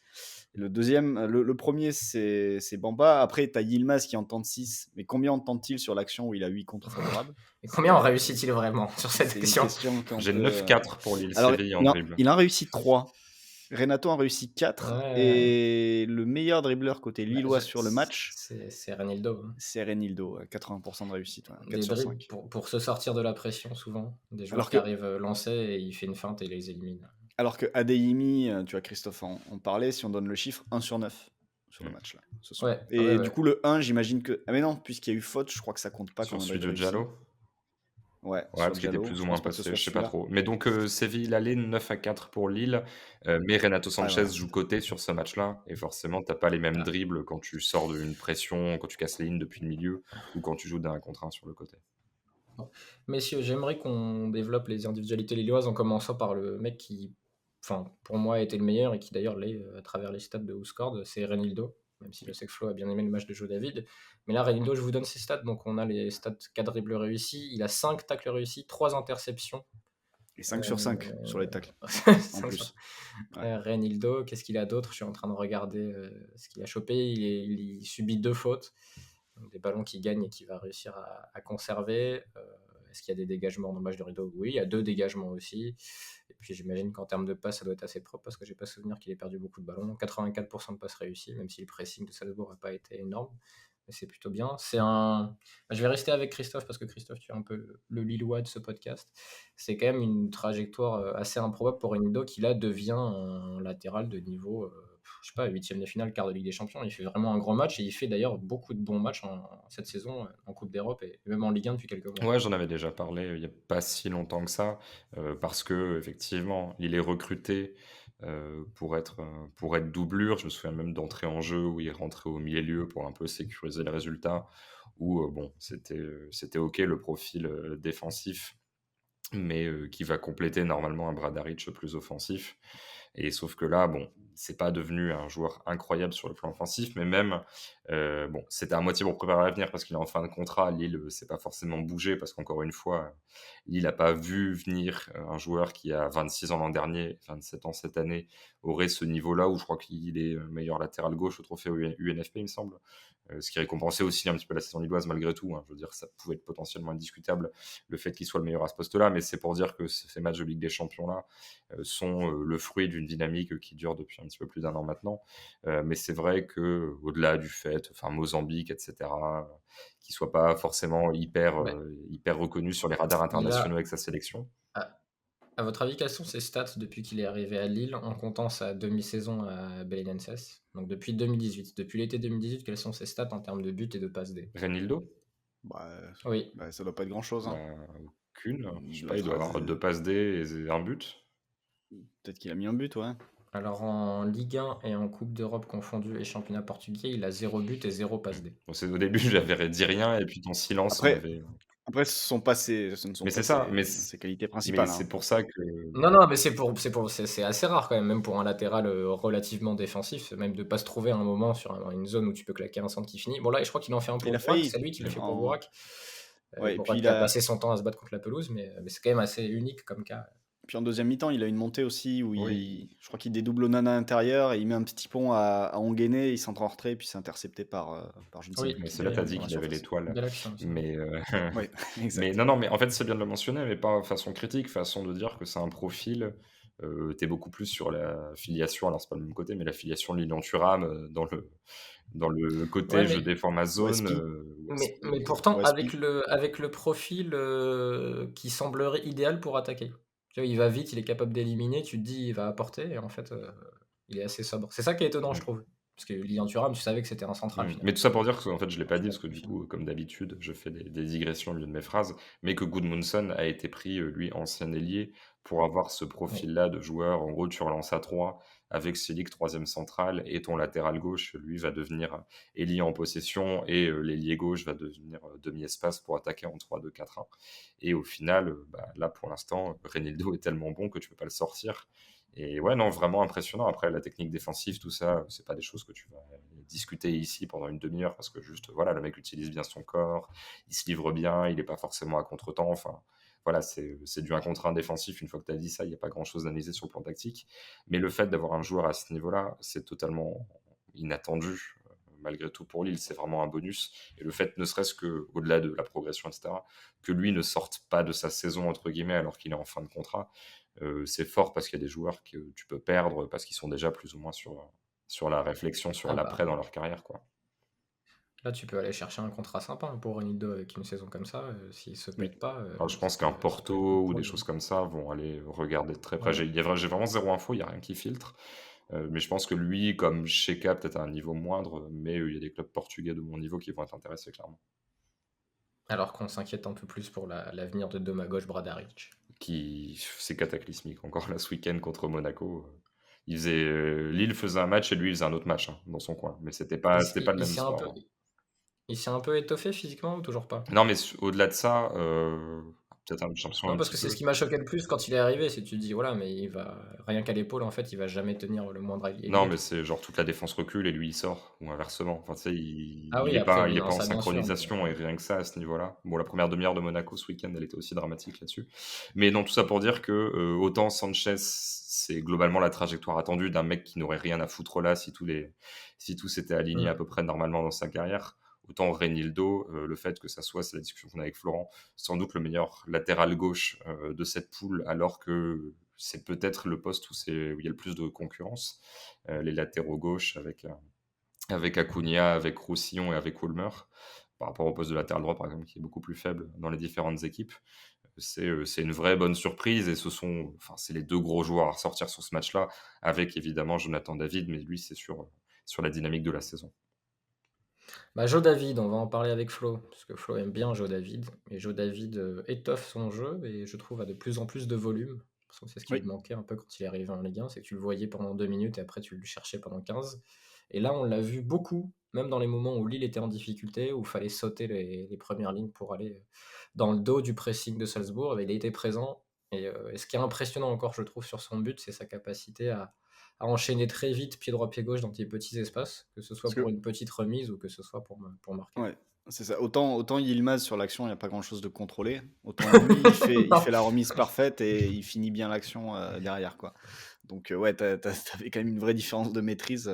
Et le deuxième, le premier, c'est Bamba. Après, tu as Yilmaz qui en tente 6. Mais combien en tente-t-il sur l'action où il a 8 contre favorables? Et combien en réussit-il vraiment sur cette C'est une action? question qu'on J'ai peut... 9-4 pour Lille Alors, Séville en dribble. il en a réussi 3. Renato en réussi 4. Ouais, Et le meilleur dribbleur côté bah, lillois sur le match, c'est Renildo, hein. c'est Renildo. 80% de réussite. Ouais, 4 Des sur dribbles 5. pour se sortir de la pression, souvent. Des joueurs Alors qui que, arrivent lancés et il fait une feinte et les élimine. alors que Adeyemi, tu vois, Christophe en parlait, si on donne le chiffre, 1 sur 9 sur le match là, ce soir. Ouais, Et ouais, du ouais. coup, le 1, j'imagine que. Ah, mais non, puisqu'il y a eu faute, je crois que ça compte pas Sur comme un celui dribble de réussi. Diallo. Ouais, Ouais, sur parce qu'il était Diallo. plus Je ou moins pense pas que ce passé, soit je sais pas celui-là. trop. Mais donc, Séville l'aller, 9-4 pour Lille. Mais Renato Ah, Sanchez voilà. joue côté sur ce match-là. Et forcément, t'as pas les mêmes Ah. dribbles quand tu sors d'une pression, quand tu casses les lignes depuis le milieu, ou quand tu joues d'un contre un sur le côté. Messieurs, j'aimerais qu'on développe les individualités lilloises en commençant par le mec qui, enfin, pour moi, était le meilleur et qui d'ailleurs l'est à travers les stats de WhoScored, c'est Renildo, même si je sais que Flo a bien aimé le match de Joe David. Mais là, Renildo, je vous donne ses stats. Donc, on a les stats 4 dribbles réussis, il a 5 tacles réussis, 3 interceptions. Et 5 sur 5 sur les tacles, en 5 plus. Ouais. Renildo, qu'est-ce qu'il a d'autre? Je suis en train de regarder ce qu'il a chopé. Il subit 2 fautes. Donc, des ballons qu'il gagne et qu'il va réussir à conserver. Est-ce qu'il y a des dégagements dans le match de Rideau? Oui, il y a 2 dégagements aussi. Et puis j'imagine qu'en termes de passes, ça doit être assez propre parce que j'ai pas souvenir qu'il ait perdu beaucoup de ballons. 84% de passes réussies, même si le pressing de Salzbourg n'a pas été énorme. Mais c'est plutôt bien. Je vais rester avec Christophe parce que Christophe, tu es un peu le Lillois de ce podcast. C'est quand même une trajectoire assez improbable pour Renildo qui là devient un latéral de niveau, je sais pas, 8e de finale, quart de Ligue des Champions. Il fait vraiment un grand match et il fait d'ailleurs beaucoup de bons matchs cette saison en Coupe d'Europe et même en Ligue 1 depuis quelques mois. Ouais, j'en avais déjà parlé il n'y a pas si longtemps que ça, parce que effectivement, il est recruté pour être doublure. Je me souviens même d'entrer en jeu où il rentrait au milieu pour un peu sécuriser le résultat, où bon, c'était OK le profil défensif, mais qui va compléter normalement un Bradaric plus offensif. Et sauf que là, bon, c'est pas devenu un joueur incroyable sur le plan offensif, mais même, bon, c'était à moitié pour préparer l'avenir parce qu'il est en fin de contrat. Lille, c'est pas forcément bougé parce qu'encore une fois, Lille n'a pas vu venir un joueur qui a 26 ans l'an dernier, 27 ans cette année, aurait ce niveau-là où je crois qu'il est meilleur latéral gauche au trophée UNFP, il me semble. Ce qui récompensait aussi un petit peu la saison lilloise malgré tout, hein. Je veux dire, ça pouvait être potentiellement indiscutable le fait qu'il soit le meilleur à ce poste-là, mais c'est pour dire que ces matchs de Ligue des Champions-là sont le fruit d'une dynamique qui dure depuis un petit peu plus d'1 an maintenant. Mais c'est vrai que au-delà du fait, enfin Mozambique, etc., qui soit pas forcément hyper Ouais. hyper reconnu sur les radars Il internationaux a, avec sa sélection. à votre avis, quelles sont ses stats depuis qu'il est arrivé à Lille en comptant sa demi-saison à Belenenses? Donc depuis 2018, depuis l'été 2018, quelles sont ses stats en termes de buts et de passes D? Renildo, Bah, Oui. ça doit pas être grand-chose. Hein. bah, aucune. Je sais Il pas, doit il doit être avoir 2 passes D et un but. Peut-être qu'il a mis un but, ouais. Alors en Ligue 1 et en Coupe d'Europe confondue et championnat portugais, il a 0 but et 0 passe D. Bon, au début, j'avais dit rien et puis ton silence Après, m'avait. Après, ce ne sont Mais pas c'est ça, ses qualités mais principales. c'est Hein. pour ça que. Non, mais c'est assez rare quand même pour un latéral relativement défensif, même de pas se trouver à un moment sur une zone où tu peux claquer un centre qui finit. Bon là, je crois qu'il en fait un pour Il a Bourak, failli. c'est lui qui le fait pour En... Bourak. Ouais, et puis Bourak qui a passé son temps à se battre contre la pelouse, mais c'est quand même assez unique comme cas. Puis en deuxième mi-temps, il a une montée aussi où Oui. je crois qu'il dédouble Onana intérieur et il met un petit pont à Onguené, il centre en retrait, puis c'est intercepté par je ne sais Oui, plus Mais qui c'est là que tu as dit dans la qu'il avait surface. l'étoile. Belle action, ça. Mais, Oui, mais exact. non, mais en fait, c'est bien de le mentionner, mais pas façon critique, façon de dire que c'est un profil. Tu es beaucoup plus sur la filiation, alors c'est pas le même côté, mais la filiation Lilian-Thuram dans le côté Ouais, je mais défends ma zone. Spi. Mais pourtant, Ouais, avec Spi. le profil qui semblerait idéal pour attaquer. Tu vois, il va vite, il est capable d'éliminer, tu te dis il va apporter, et en fait, il est assez sobre. C'est ça qui est étonnant, je trouve. Parce que Lilian Thuram, tu savais que c'était un central Mais finalement. tout ça pour dire que, en fait, je l'ai pas dit parce que du Finalement. coup, comme d'habitude, je fais des digressions au milieu de mes phrases, mais que Gudmundsson a été pris, lui, ancien ailier, pour avoir ce Oui. profil-là de joueur. En gros, tu relances à 3 avec Selic troisième central et ton latéral gauche, lui, va devenir ailier en possession et l'ailier gauche va devenir demi-espace pour attaquer en 3-2-4-1. Et au final, là, pour l'instant, Reinildo est tellement bon que tu peux pas le sortir. Et ouais, non, vraiment impressionnant. Après, la technique défensive, tout ça, c'est pas des choses que tu vas discuter ici pendant une demi-heure parce que juste, voilà, le mec utilise bien son corps, il se livre bien, il est pas forcément à contre-temps. Enfin, voilà, c'est du 1 contre 1 défensif. Une fois que tu as dit ça, il n'y a pas grand-chose à analyser sur le plan tactique. Mais le fait d'avoir un joueur à ce niveau-là, c'est totalement inattendu. Malgré tout pour Lille, c'est vraiment un bonus. Et le fait, ne serait-ce que au-delà de la progression, etc., que lui ne sorte pas de sa saison, entre guillemets, alors qu'il est en fin de contrat, c'est fort parce qu'il y a des joueurs que tu peux perdre parce qu'ils sont déjà plus ou moins sur la réflexion, sur Ah bah, l'après dans leur carrière, quoi. là, tu peux aller chercher un contrat sympa hein, pour Ronaldo avec une saison comme ça. S'il se Oui. pète pas, Alors, je ça pense peut, qu'un ça peut être bon Porto ou pour des lui. choses comme ça vont aller regarder de très près. Ouais. J'ai vraiment zéro info, il n'y a rien qui filtre. Mais je pense que lui, comme Sheka, peut-être à un niveau moindre, mais il y a des clubs portugais de mon niveau qui vont être intéressés, clairement. Alors qu'on s'inquiète un peu plus pour l'avenir de Domagoj Bradaric. C'est cataclysmique. Encore là, ce week-end contre Monaco, Lille faisait un match et lui, il faisait un autre match hein, dans son coin. Mais c'était pas le Il même s'est un peu, sport, hein. il s'est un peu étoffé physiquement ou toujours pas? Non, mais au-delà de ça, peut-être j'ai l'impression Non, un parce petit que c'est ce peu. qui m'a choqué le plus quand il est arrivé, c'est que tu te dis, voilà, mais il va, rien qu'à l'épaule, en fait, il va jamais tenir le moindre Non, ailier, mais quoi. c'est genre toute la défense recule et lui il sort, ou inversement. Enfin, tu sais, Ah oui, après, il oui, est non, pas en ça, bien sûr, mais synchronisation et rien que ça à ce niveau-là. Bon, la première demi-heure de Monaco ce week-end, elle était aussi dramatique là-dessus. Mais non, tout ça pour dire que autant Sanchez, c'est globalement la trajectoire attendue d'un mec qui n'aurait rien à foutre là si tout s'était aligné à hmm. peu près normalement dans sa carrière. Autant Reinildo, le fait que ça soit, c'est la discussion qu'on a avec Florent, sans doute le meilleur latéral gauche de cette poule, alors que c'est peut-être le poste où il y a le plus de concurrence. Les latéraux gauche avec Acuna, avec Roussillon et avec Ulmer, par rapport au poste de latéral droit, par exemple, qui est beaucoup plus faible dans les différentes équipes. C'est une vraie bonne surprise et c'est les deux gros joueurs à ressortir sur ce match-là, avec évidemment Jonathan David, mais lui, c'est sur la dynamique de la saison. Bah, Joe David, on va en parler avec Flo, parce que Flo aime bien Joe David, et Joe David étoffe son jeu, et je trouve a de plus en plus de volume, parce que c'est ce qui lui Oui. manquait un peu quand il est arrivé en Ligue 1, c'est que tu le voyais pendant 2 minutes, et après tu le cherchais pendant 15. Et là, on l'a vu beaucoup, même dans les moments où Lille était en difficulté, où il fallait sauter les premières lignes pour aller dans le dos du pressing de Salzbourg, et il a été présent, et ce qui est impressionnant encore, je trouve, sur son but, c'est sa capacité à enchaîner très vite, pied droit, pied gauche, dans des petits espaces, que ce soit Parce pour que, une petite remise ou que ce soit pour marquer. ouais, c'est ça. Autant Yilmaz sur l'action, il n'y a pas grand-chose de contrôlé. Autant lui, il Non. fait la remise parfaite et il finit bien l'action derrière, quoi. Donc, ouais, t'avais quand même une vraie différence de maîtrise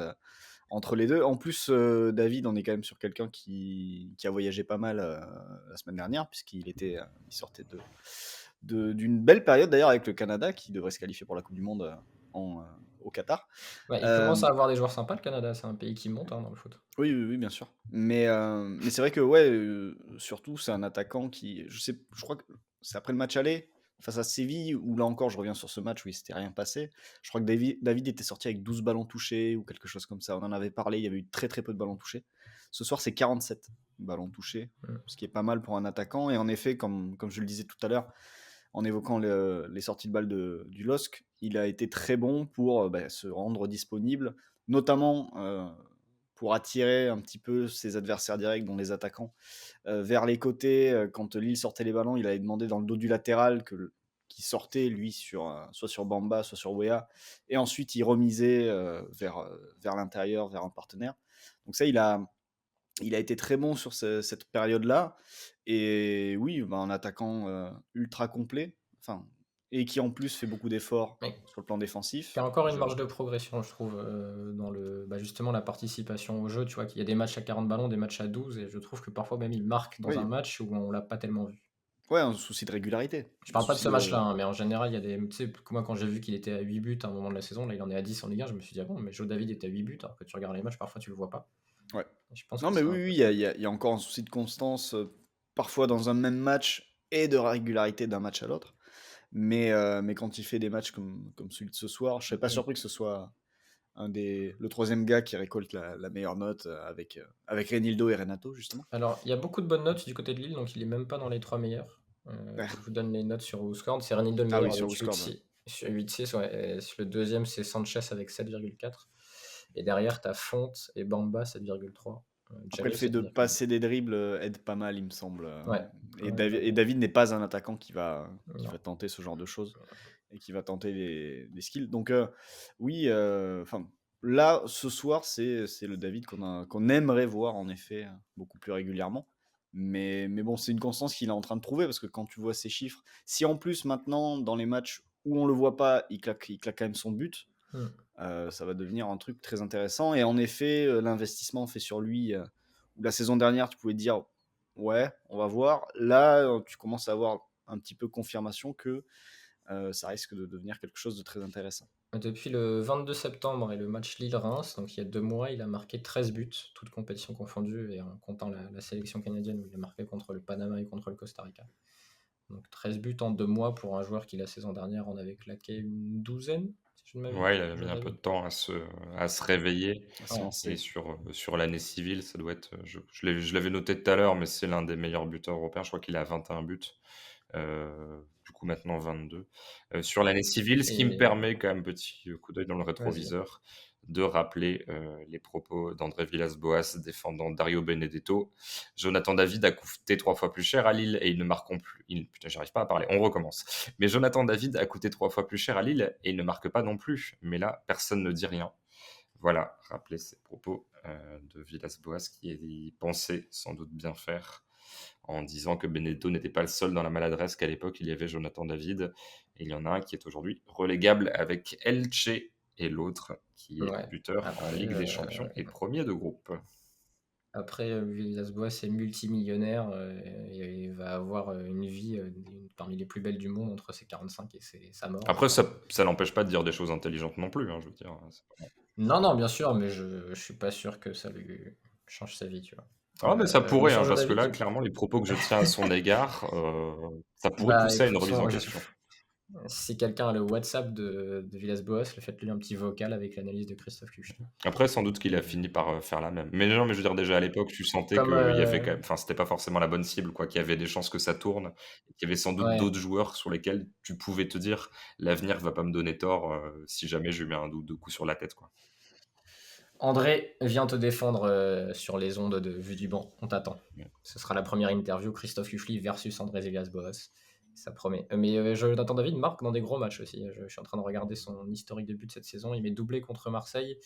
entre les deux. En plus, David, on est quand même sur quelqu'un qui a voyagé pas mal la semaine dernière, il sortait d'une belle période d'ailleurs avec le Canada, qui devrait se qualifier pour la Coupe du Monde au Qatar. Ouais, il Euh, commence à avoir des joueurs sympas, le Canada, c'est un pays qui monte hein, dans le foot. oui, oui, oui, bien sûr. Mais c'est vrai que, ouais, surtout, c'est un attaquant qui. Je crois que c'est après le match aller, face à Séville, où là encore, je reviens sur ce match où il s'était rien passé. Je crois que David était sorti avec 12 ballons touchés ou quelque chose comme ça. On en avait parlé, il y avait eu très très peu de ballons touchés. Ce soir, c'est 47 ballons touchés, Mm. ce qui est pas mal pour un attaquant. Et en effet, comme je le disais tout à l'heure, en évoquant les sorties de balles du LOSC, il a été très bon pour se rendre disponible, notamment pour attirer un petit peu ses adversaires directs, dont les attaquants, vers les côtés. Quand Lille sortait les ballons, il avait demandé dans le dos du latéral qui sortait, lui, soit sur Bamba, soit sur Wea, et ensuite il remisait vers l'intérieur, vers un partenaire. Donc ça, il a été très bon sur cette période-là. Et oui, un attaquant ultra complet, enfin, et qui en plus fait beaucoup d'efforts Mais sur le plan il y défensif. a encore une marge de progression, je trouve, dans justement la participation au jeu. Tu vois qu'il y a des matchs à 40 ballons, des matchs à 12, et je trouve que parfois même il marque dans un Oui, match où on l'a pas tellement vu. ouais, un souci de régularité. Je Un parle pas de souci ce match-là, de... hein, mais en général, il y a des. Tu sais, moi quand j'ai vu qu'il était à 8 buts à un moment de la saison, là il en est à 10 en Ligue 1, je me suis dit, ah bon, mais Joe David était à 8 buts, alors que tu regardes les matchs, parfois tu le vois pas. Ouais. Et je pense Non, que mais c'est oui, un oui, peu ça. il y a encore un souci de constance, parfois dans un même match, et de régularité d'un match à l'autre. Mais quand il fait des matchs comme celui de ce soir, je ne serais pas Oui. surpris que ce soit le troisième gars qui récolte la meilleure note avec Renildo et Renato, justement. Alors, il y a beaucoup de bonnes notes du côté de Lille, donc il est même pas dans les 3 meilleurs. Je vous donne les notes sur WhoScored. C'est Renildo le Ah oui, meilleur sur avec WhoScored, ouais. 8,6. Ouais. Et le deuxième, c'est Sanchez avec 7,4. Et derrière, tu as Fonte et Bamba 7,3. Après, le fait de passer des dribbles aide pas mal, il me semble. Ouais. Et David n'est pas un attaquant qui va Non. tenter ce genre de choses et qui va tenter des skills. Donc, oui, là, ce soir, c'est le David qu'on aimerait voir, en effet, beaucoup plus régulièrement. Mais bon, c'est une constance qu'il est en train de trouver, parce que quand tu vois ses chiffres, si en plus, maintenant, dans les matchs où on le voit pas, il claque quand même son but, ça va devenir un truc très intéressant. Et en effet, l'investissement fait sur lui, où la saison dernière, tu pouvais te dire, ouais, on va voir. Là, tu commences à avoir un petit peu confirmation que ça risque de devenir quelque chose de très intéressant. Depuis le 22 septembre et le match Lille-Reims, donc il y a 2 mois, il a marqué 13 buts, toutes compétitions confondues, et en comptant la sélection canadienne où il a marqué contre le Panama et contre le Costa Rica. Donc 13 buts en 2 mois pour un joueur qui la saison dernière en avait claqué une douzaine, si je ne m'abuse. Ouais, il a mis un peu de temps à se réveiller. Ouais. Et sur l'année civile, ça doit être. Je l'avais noté tout à l'heure, mais c'est l'un des meilleurs buteurs européens. Je crois qu'il a 21 buts. Du coup, maintenant 22. Sur l'année civile, ce qui me permet, quand même, petit coup d'œil dans le rétroviseur, de rappeler les propos d'André Villas-Boas défendant Dario Benedetto. Jonathan David a coûté 3 fois plus cher à Lille et ils ne marqueront plus. Putain, j'arrive pas à parler, on recommence. Mais Jonathan David a coûté 3 fois plus cher à Lille et il ne marque pas non plus. Mais là, personne ne dit rien. Voilà, rappeler ces propos de Villas-Boas qui pensait sans doute bien faire en disant que Benedetto n'était pas le seul dans la maladresse, qu'à l'époque il y avait Jonathan David, et il y en a un qui est aujourd'hui relégable avec Elche, et l'autre qui est buteur en Ligue des Champions et premier de groupe. Après, Villas-Boas est multimillionnaire, et il va avoir une vie parmi les plus belles du monde entre ses 45 et sa mort. Après, ça n'empêche pas de dire des choses intelligentes non plus, je veux dire. Non, bien sûr, mais je suis pas sûr que ça lui change sa vie, tu vois. Ah, mais ça pourrait, parce que là, clairement, les propos que je tiens à son égard, ça pourrait pousser à une remise en question. Si quelqu'un a le WhatsApp de Villas-Boas, faites-lui un petit vocal avec l'analyse de Christophe Kuchli. Après, sans doute qu'il a fini par faire la même. Mais non, mais je veux dire, déjà à l'époque, tu sentais qu'il y avait quand même. Enfin, c'était pas forcément la bonne cible, quoi. Qu'il y avait des chances que ça tourne. Qu'il y avait sans doute d'autres joueurs sur lesquels tu pouvais te dire l'avenir va pas me donner tort si jamais je lui mets un ou deux coups sur la tête, quoi. André vient te défendre sur les ondes de Vue du Banc. On t'attend. Ce sera la première interview Christophe Kuchli versus André Villas-Boas. Ça promet. Mais Jonathan David marque dans des gros matchs aussi. Je suis en train de regarder son historique de but cette saison. Il met doublé contre Marseille.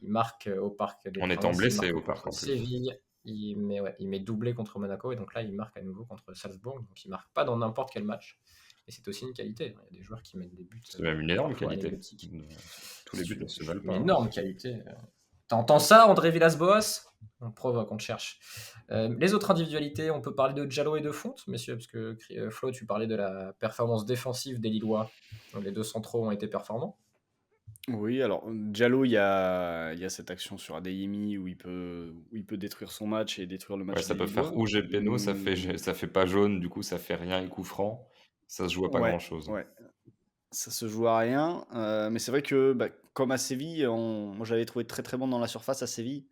Il marque au Parc des En étant blessé au Parc en plus. Séville. Il met doublé contre Monaco. Et donc là, il marque à nouveau contre Salzbourg. Donc il marque pas dans n'importe quel match. Et c'est aussi une qualité. Il y a des joueurs qui mettent des buts. C'est même une énorme qualité. Tous les buts ne se valent pas. Une énorme qualité. T'entends ça, André Villas-Boas ? On provoque, on te cherche. Les autres individualités, on peut parler de Diallo et de Fonte, messieurs, parce que Flo, tu parlais de la performance défensive des Lillois. Les deux centraux ont été performants. Oui, alors Diallo, il y a cette action sur Adeyemi où il peut détruire son match et détruire le match. Ouais, ça peut faire rouge et péno, ça fait pas jaune, du coup ça fait rien et coup franc. Ça se joue à pas grand-chose. Ouais, ça se joue à rien. Mais c'est vrai que, comme à Séville, moi j'avais trouvé très très bon dans la surface à Séville.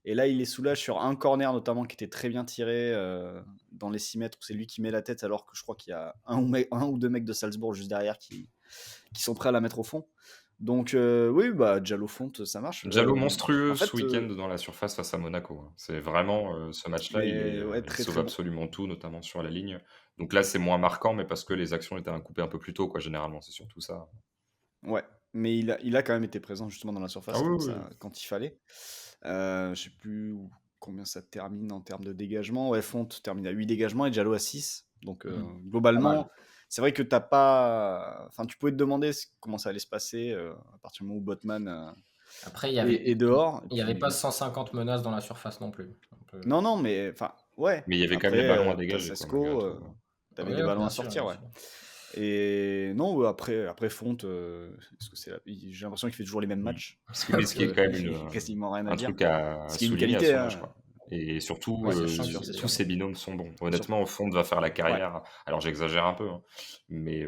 Et là, il les soulage sur un corner notamment qui était très bien tiré dans les 6 mètres où c'est lui qui met la tête, alors que je crois qu'il y a un ou deux mecs de Salzbourg juste derrière qui sont prêts à la mettre au fond. Donc oui, Diallo Fonte, ça marche. Diallo monstrueux ce week-end dans la surface face à Monaco. C'est vraiment ce match-là, il sauve absolument tout, notamment sur la ligne. Donc là, c'est moins marquant, mais parce que les actions étaient coupées un peu plus tôt, quoi, généralement, c'est surtout ça. Ouais, mais il a quand même été présent justement dans la surface quand il fallait. Je sais plus combien ça termine en termes de dégagement. Ouais, Fonte termine à 8 dégagements et Diallo à 6. Donc globalement, c'est vrai que t'as pas. Enfin, tu pouvais te demander comment ça allait se passer à partir du moment où Botman Après, est dehors. Il n'y avait pas 150 menaces dans la surface non plus. Non, mais enfin, ouais. Mais il y avait quand même des ballons à dégager. T'avais des ballons à sortir, ouais. Et non, après Fonte, j'ai l'impression qu'il fait toujours les mêmes matchs. Ce qui est quand même quasiment rien à dire. Truc à souligner à son âge, quoi. Et surtout, tous ces binômes sont bons. Honnêtement, Fonte va faire la carrière. Alors, j'exagère un peu, mais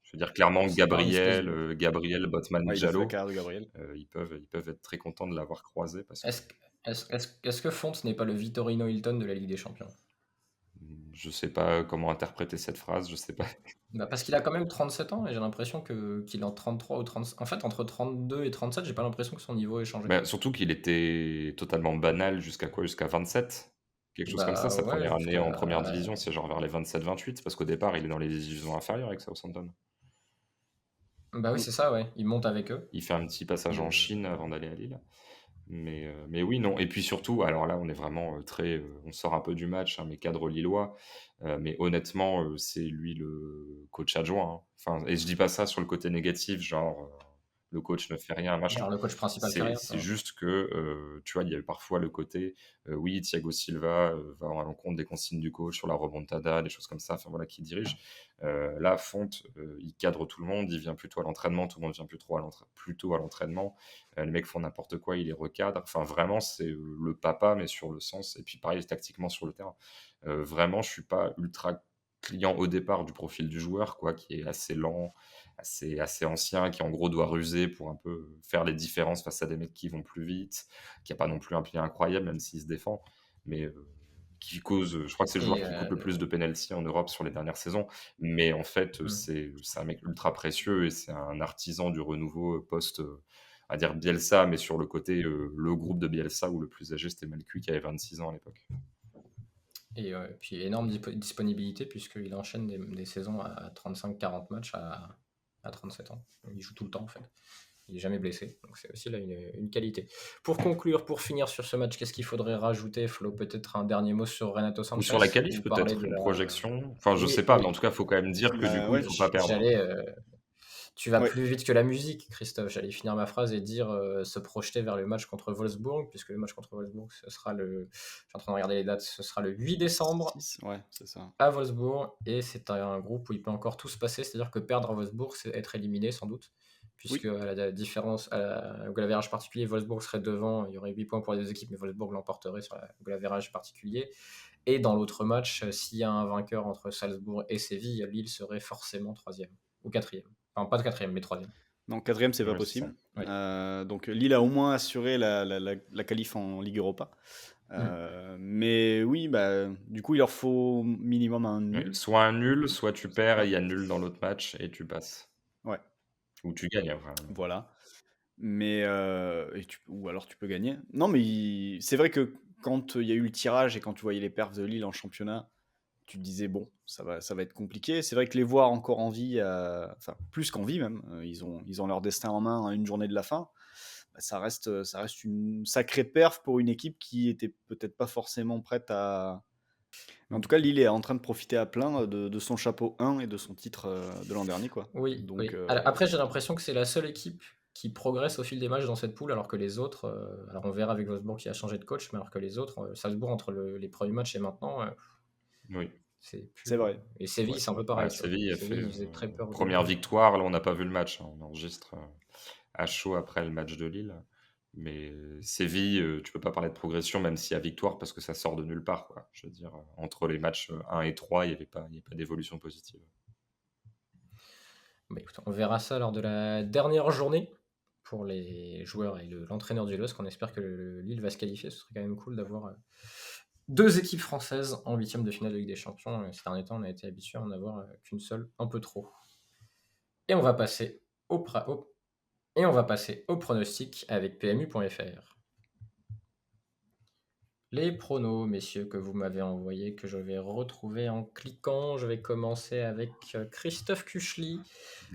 Je veux dire, clairement, C'est pas un espèce de. Gabriel, Botman, Ouais, il a fait la Diallo, carrière de Gabriel. ils peuvent être très contents de l'avoir croisé parce que Est-ce que, est-ce que Fonte n'est pas le Vittorino Hilton de la Ligue des Champions? je sais pas comment interpréter cette phrase, je sais pas. Bah, parce qu'il a quand même 37 ans et j'ai l'impression qu'il est en 33 ou 30. En fait, entre 32 et 37, j'ai pas l'impression que son niveau ait changé. Bah, surtout qu'il était totalement banal jusqu'à quoi? Jusqu'à 27? Quelque chose comme ça, Bah sa ouais, première année en première jusqu'à. division, c'est genre vers les 27-28, parce qu'au départ, il est dans les divisions inférieures avec Southampton. Bah oui, Mm. c'est ça, ouais. Il monte avec eux. Il fait un petit passage en Mais Chine avant d'aller à Lille. Mais oui, non. Et puis surtout, alors là, on est vraiment on sort un peu du match, hein, mais cadre lillois. Mais honnêtement, c'est lui le coach adjoint, hein. Enfin, et je dis pas ça sur le côté négatif, genre le coach ne fait rien, machin. genre le coach principal fait C'est rien. c'est juste que, tu vois, il y a eu parfois le côté, oui, Thiago Silva va à l'encontre des consignes du coach sur la remontada, des choses comme ça, enfin voilà, qui dirige. Là, Fonte, il cadre tout le monde, il vient plutôt à l'entraînement, tout le monde vient plutôt à l'entraînement. Les mecs font n'importe quoi, il les recadre. Enfin, vraiment, c'est le papa, mais sur le sens. Et puis, pareil, tactiquement sur le terrain. Vraiment, je suis pas ultra client au départ du profil du joueur, quoi, qui est assez lent, assez ancien, qui en gros doit ruser pour un peu faire les différences face à des mecs qui vont plus vite, qui a pas non plus un pied incroyable, même s'il se défend, mais qui cause, je crois que c'est le joueur Et qui coupe le plus de penalty en Europe sur les dernières saisons. Mais en fait, c'est un mec ultra précieux et c'est un artisan du renouveau post, à dire Bielsa, mais sur le côté, le groupe de Bielsa où le plus âgé c'était Malcuit qui avait 26 ans à l'époque. et puis énorme disponibilité puisqu'il enchaîne des saisons à 35-40 matchs à 37 ans. Il joue tout le temps en fait. Il n'est jamais blessé, donc c'est aussi là une qualité. Pour conclure, pour finir sur ce match, qu'est-ce qu'il faudrait rajouter, Flo? Peut-être un dernier mot sur Renato Ou Sanchez sur la qualif ou parler peut-être, de une la. projection? Enfin, je sais Oui, pas, mais oui. en tout cas, il faut quand même dire que du coup, il Ouais, faut pas perdre. J'allais. Tu vas ouais. plus vite que la musique, Christophe. J'allais finir ma phrase et dire se projeter vers le match contre Wolfsburg, puisque le match contre Wolfsburg, ce sera le. Je suis en train de regarder les dates, ce sera le 8 décembre 6, ouais, c'est ça. à Wolfsburg, et c'est un groupe où il peut encore tout se passer, c'est-à-dire que perdre à Wolfsburg, c'est être éliminé sans doute, puisque Oui, à la différence, au goal average particulier, Wolfsburg serait devant, il y aurait 8 points pour les deux équipes, mais Wolfsburg l'emporterait sur le goal average particulier. Et dans l'autre match, s'il y a un vainqueur entre Salzbourg et Séville, Lille serait forcément troisième ou quatrième. Enfin, pas de quatrième, mais troisième. donc quatrième, c'est pas Ouais, c'est ça. possible. Oui. Donc Lille a au moins assuré la qualif en Ligue Europa. Mais oui, bah, du coup, il leur faut minimum un Ouais, nul. soit un nul, soit tu perds et il y a nul dans l'autre match et tu passes. Ouais, Ou tu gagnes après. voilà. Mais ou alors tu peux gagner. Non, mais c'est vrai que quand il y a eu le tirage et quand tu voyais les perfs de Lille en championnat, tu te disais bon, ça va être compliqué. C'est vrai que les voir encore en vie, enfin plus qu'en vie même, ils ont leur destin en main à une journée de la fin. Bah, ça reste une sacrée perf pour une équipe qui était peut-être pas forcément prête à. Mais en tout cas, Lille est en train de profiter à plein de son chapeau 1 et de son titre de l'an dernier, quoi. Oui, Donc, oui. Après, j'ai l'impression que c'est la seule équipe qui progresse au fil des matchs dans cette poule, alors que les autres, alors on verra avec Wolfsburg qui a changé de coach, mais alors que les autres, Salzbourg entre les premiers matchs et maintenant, Oui. c'est plus. c'est vrai. Et Séville, Ouais, c'est un peu Ouais, pareil. Tu vois. Séville a Séville, fait ils faisaient très peur au première début. victoire. Là, on n'a pas vu le match, hein. On enregistre à chaud après le match de Lille. Mais Séville, tu peux pas parler de progression, même s'il y a victoire, parce que ça sort de nulle part, quoi. Je veux dire, entre les matchs 1 et 3, il n'y a pas d'évolution positive. Bah, écoute, on verra ça lors de la dernière journée pour les joueurs et l'entraîneur du LOSC. On espère que Lille va se qualifier. Ce serait quand même cool d'avoir deux équipes françaises en huitième de finale de Ligue des Champions. Ces derniers temps, on a été habitué à en avoir qu'une seule, un peu trop. Et on va passer au pronostic avec PMU.fr. Les pronos, messieurs, que vous m'avez envoyés, que je vais retrouver en cliquant. Je vais commencer avec Christophe Kuchli,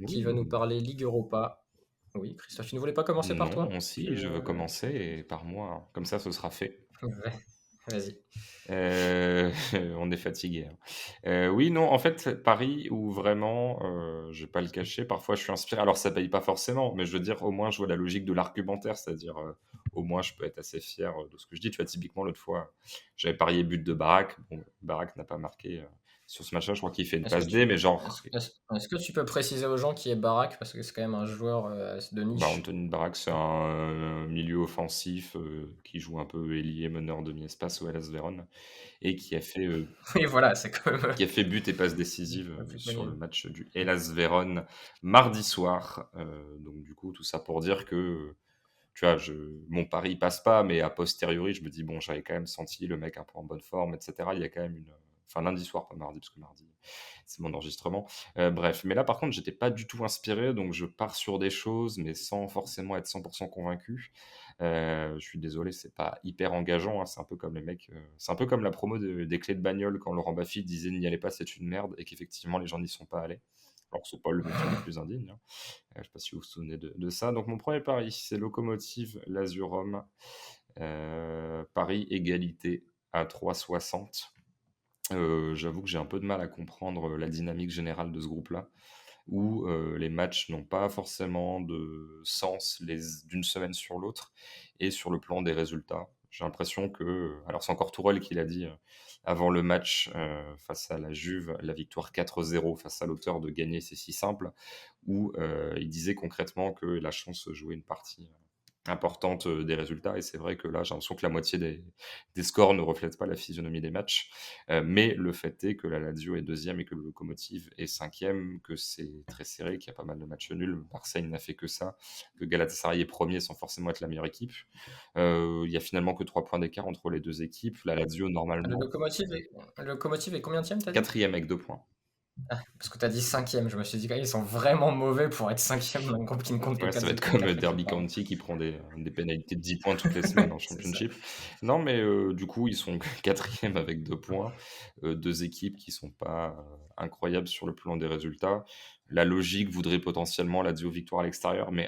qui va nous parler Ligue Europa. Oui, Christophe, tu ne voulais pas commencer par toi? Non, si, je veux commencer et par moi, hein. Comme ça, ce sera fait. Vas-y. On est fatigué, hein. Oui, non, en fait, Paris où vraiment, je vais pas le cacher, parfois je suis inspiré. Alors ça paye pas forcément, mais je veux dire, au moins je vois la logique de l'argumentaire, c'est-à-dire, au moins je peux être assez fier de ce que je dis. Tu vois, typiquement l'autre fois, j'avais parié but de Barak. Bon, Barak n'a pas marqué, Sur ce match-là, je crois qu'il fait une Est-ce que passe tu D, mais est-ce genre, que est-ce que tu peux préciser aux gens qui est Barak? Parce que c'est quand même un joueur, de bah, niche. Anthony Barak, c'est un milieu offensif qui joue un peu ailier, meneur demi-espace au Hellas Vérone et Oui, voilà, c'est quand même, qui a fait but et passe décisive un peu sur connu. le match du Hellas Vérone mardi soir. Donc du coup, tout ça pour dire que tu vois, mon pari il passe pas, mais a posteriori, je me dis, bon, j'avais quand même senti le mec un peu en bonne forme, etc. Il y a quand même une. Enfin, lundi soir, pas mardi, parce que mardi, c'est mon enregistrement. Bref, mais là, par contre, j'étais pas du tout inspiré, donc je pars sur des choses, mais sans forcément être 100% convaincu. Je suis désolé, c'est pas hyper engageant, hein, c'est un peu comme les mecs. C'est un peu comme la promo des clés de bagnole quand Laurent Baffy disait n'y allez pas, c'est une merde, et qu'effectivement, les gens n'y sont pas allés. Alors que c'est pas le métier le plus indigne, hein. Je ne sais pas si vous vous souvenez de ça. Donc mon premier pari, c'est Locomotive Lazio Rome. Paris égalité à 3,60. J'avoue que j'ai un peu de mal à comprendre la dynamique générale de ce groupe-là, où les matchs n'ont pas forcément de sens d'une semaine sur l'autre, et sur le plan des résultats. J'ai l'impression que, alors c'est encore Tourelle qui l'a dit avant le match face à la Juve, la victoire 4-0 face à l'auteur de gagner, c'est si simple, où il disait concrètement que la chance jouait une partie importante des résultats. Et c'est vrai que là, j'ai l'impression que la moitié des scores ne reflètent pas la physionomie des matchs. Mais le fait est que la Lazio est deuxième et que le Lokomotiv est cinquième, que c'est très serré, qu'il y a pas mal de matchs nuls. Marseille n'a fait que ça, que Galatasaray est premier sans forcément être la meilleure équipe. Il y a finalement que 3 points d'écart entre les deux équipes. La Lazio, Le normalement, Locomotive est combienième, tu dit? quatrième avec 2 points. Ah, parce que tu as dit 5e, je me suis dit: «Ah, ils sont vraiment mauvais pour être 5e dans un groupe qui ne compte que Ouais, ça 4 va être équipes, comme 4 équipes, Derby pardon». County qui prend des pénalités de 10 points toutes les semaines en C'est ça. Championship. Non, mais du coup, ils sont quatrième avec 2 points. Deux équipes qui sont pas incroyables sur le plan des résultats. La logique voudrait potentiellement la Lazio victoire à l'extérieur, mais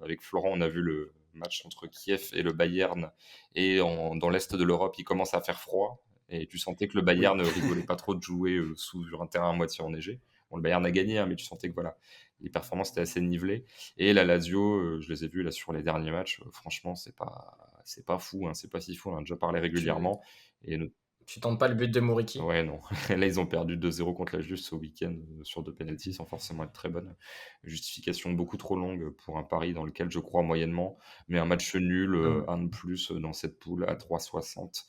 avec Florent, on a vu le match entre Kiev et le Bayern, et dans l'Est de l'Europe, il commence à faire froid, et tu sentais que le Oui. Bayern ne rigolait pas trop de jouer sur un terrain à moitié enneigé. Bon, le Bayern a gagné, hein, mais tu sentais que voilà, les performances étaient assez nivelées. Et la Lazio, je les ai vus là sur les derniers matchs. Franchement, c'est pas fou, hein, c'est pas si fou. On en a déjà parlé Tu régulièrement. Et tu tentes pas le but de Muriqi? ouais, non. Là, ils ont perdu 2-0 contre la Juve ce week-end sur 2 pénaltys, sans forcément être très bonne. Justification beaucoup trop longue pour un pari dans lequel je crois moyennement. Mais un match nul, Mmh. un de plus dans cette poule à 3,60.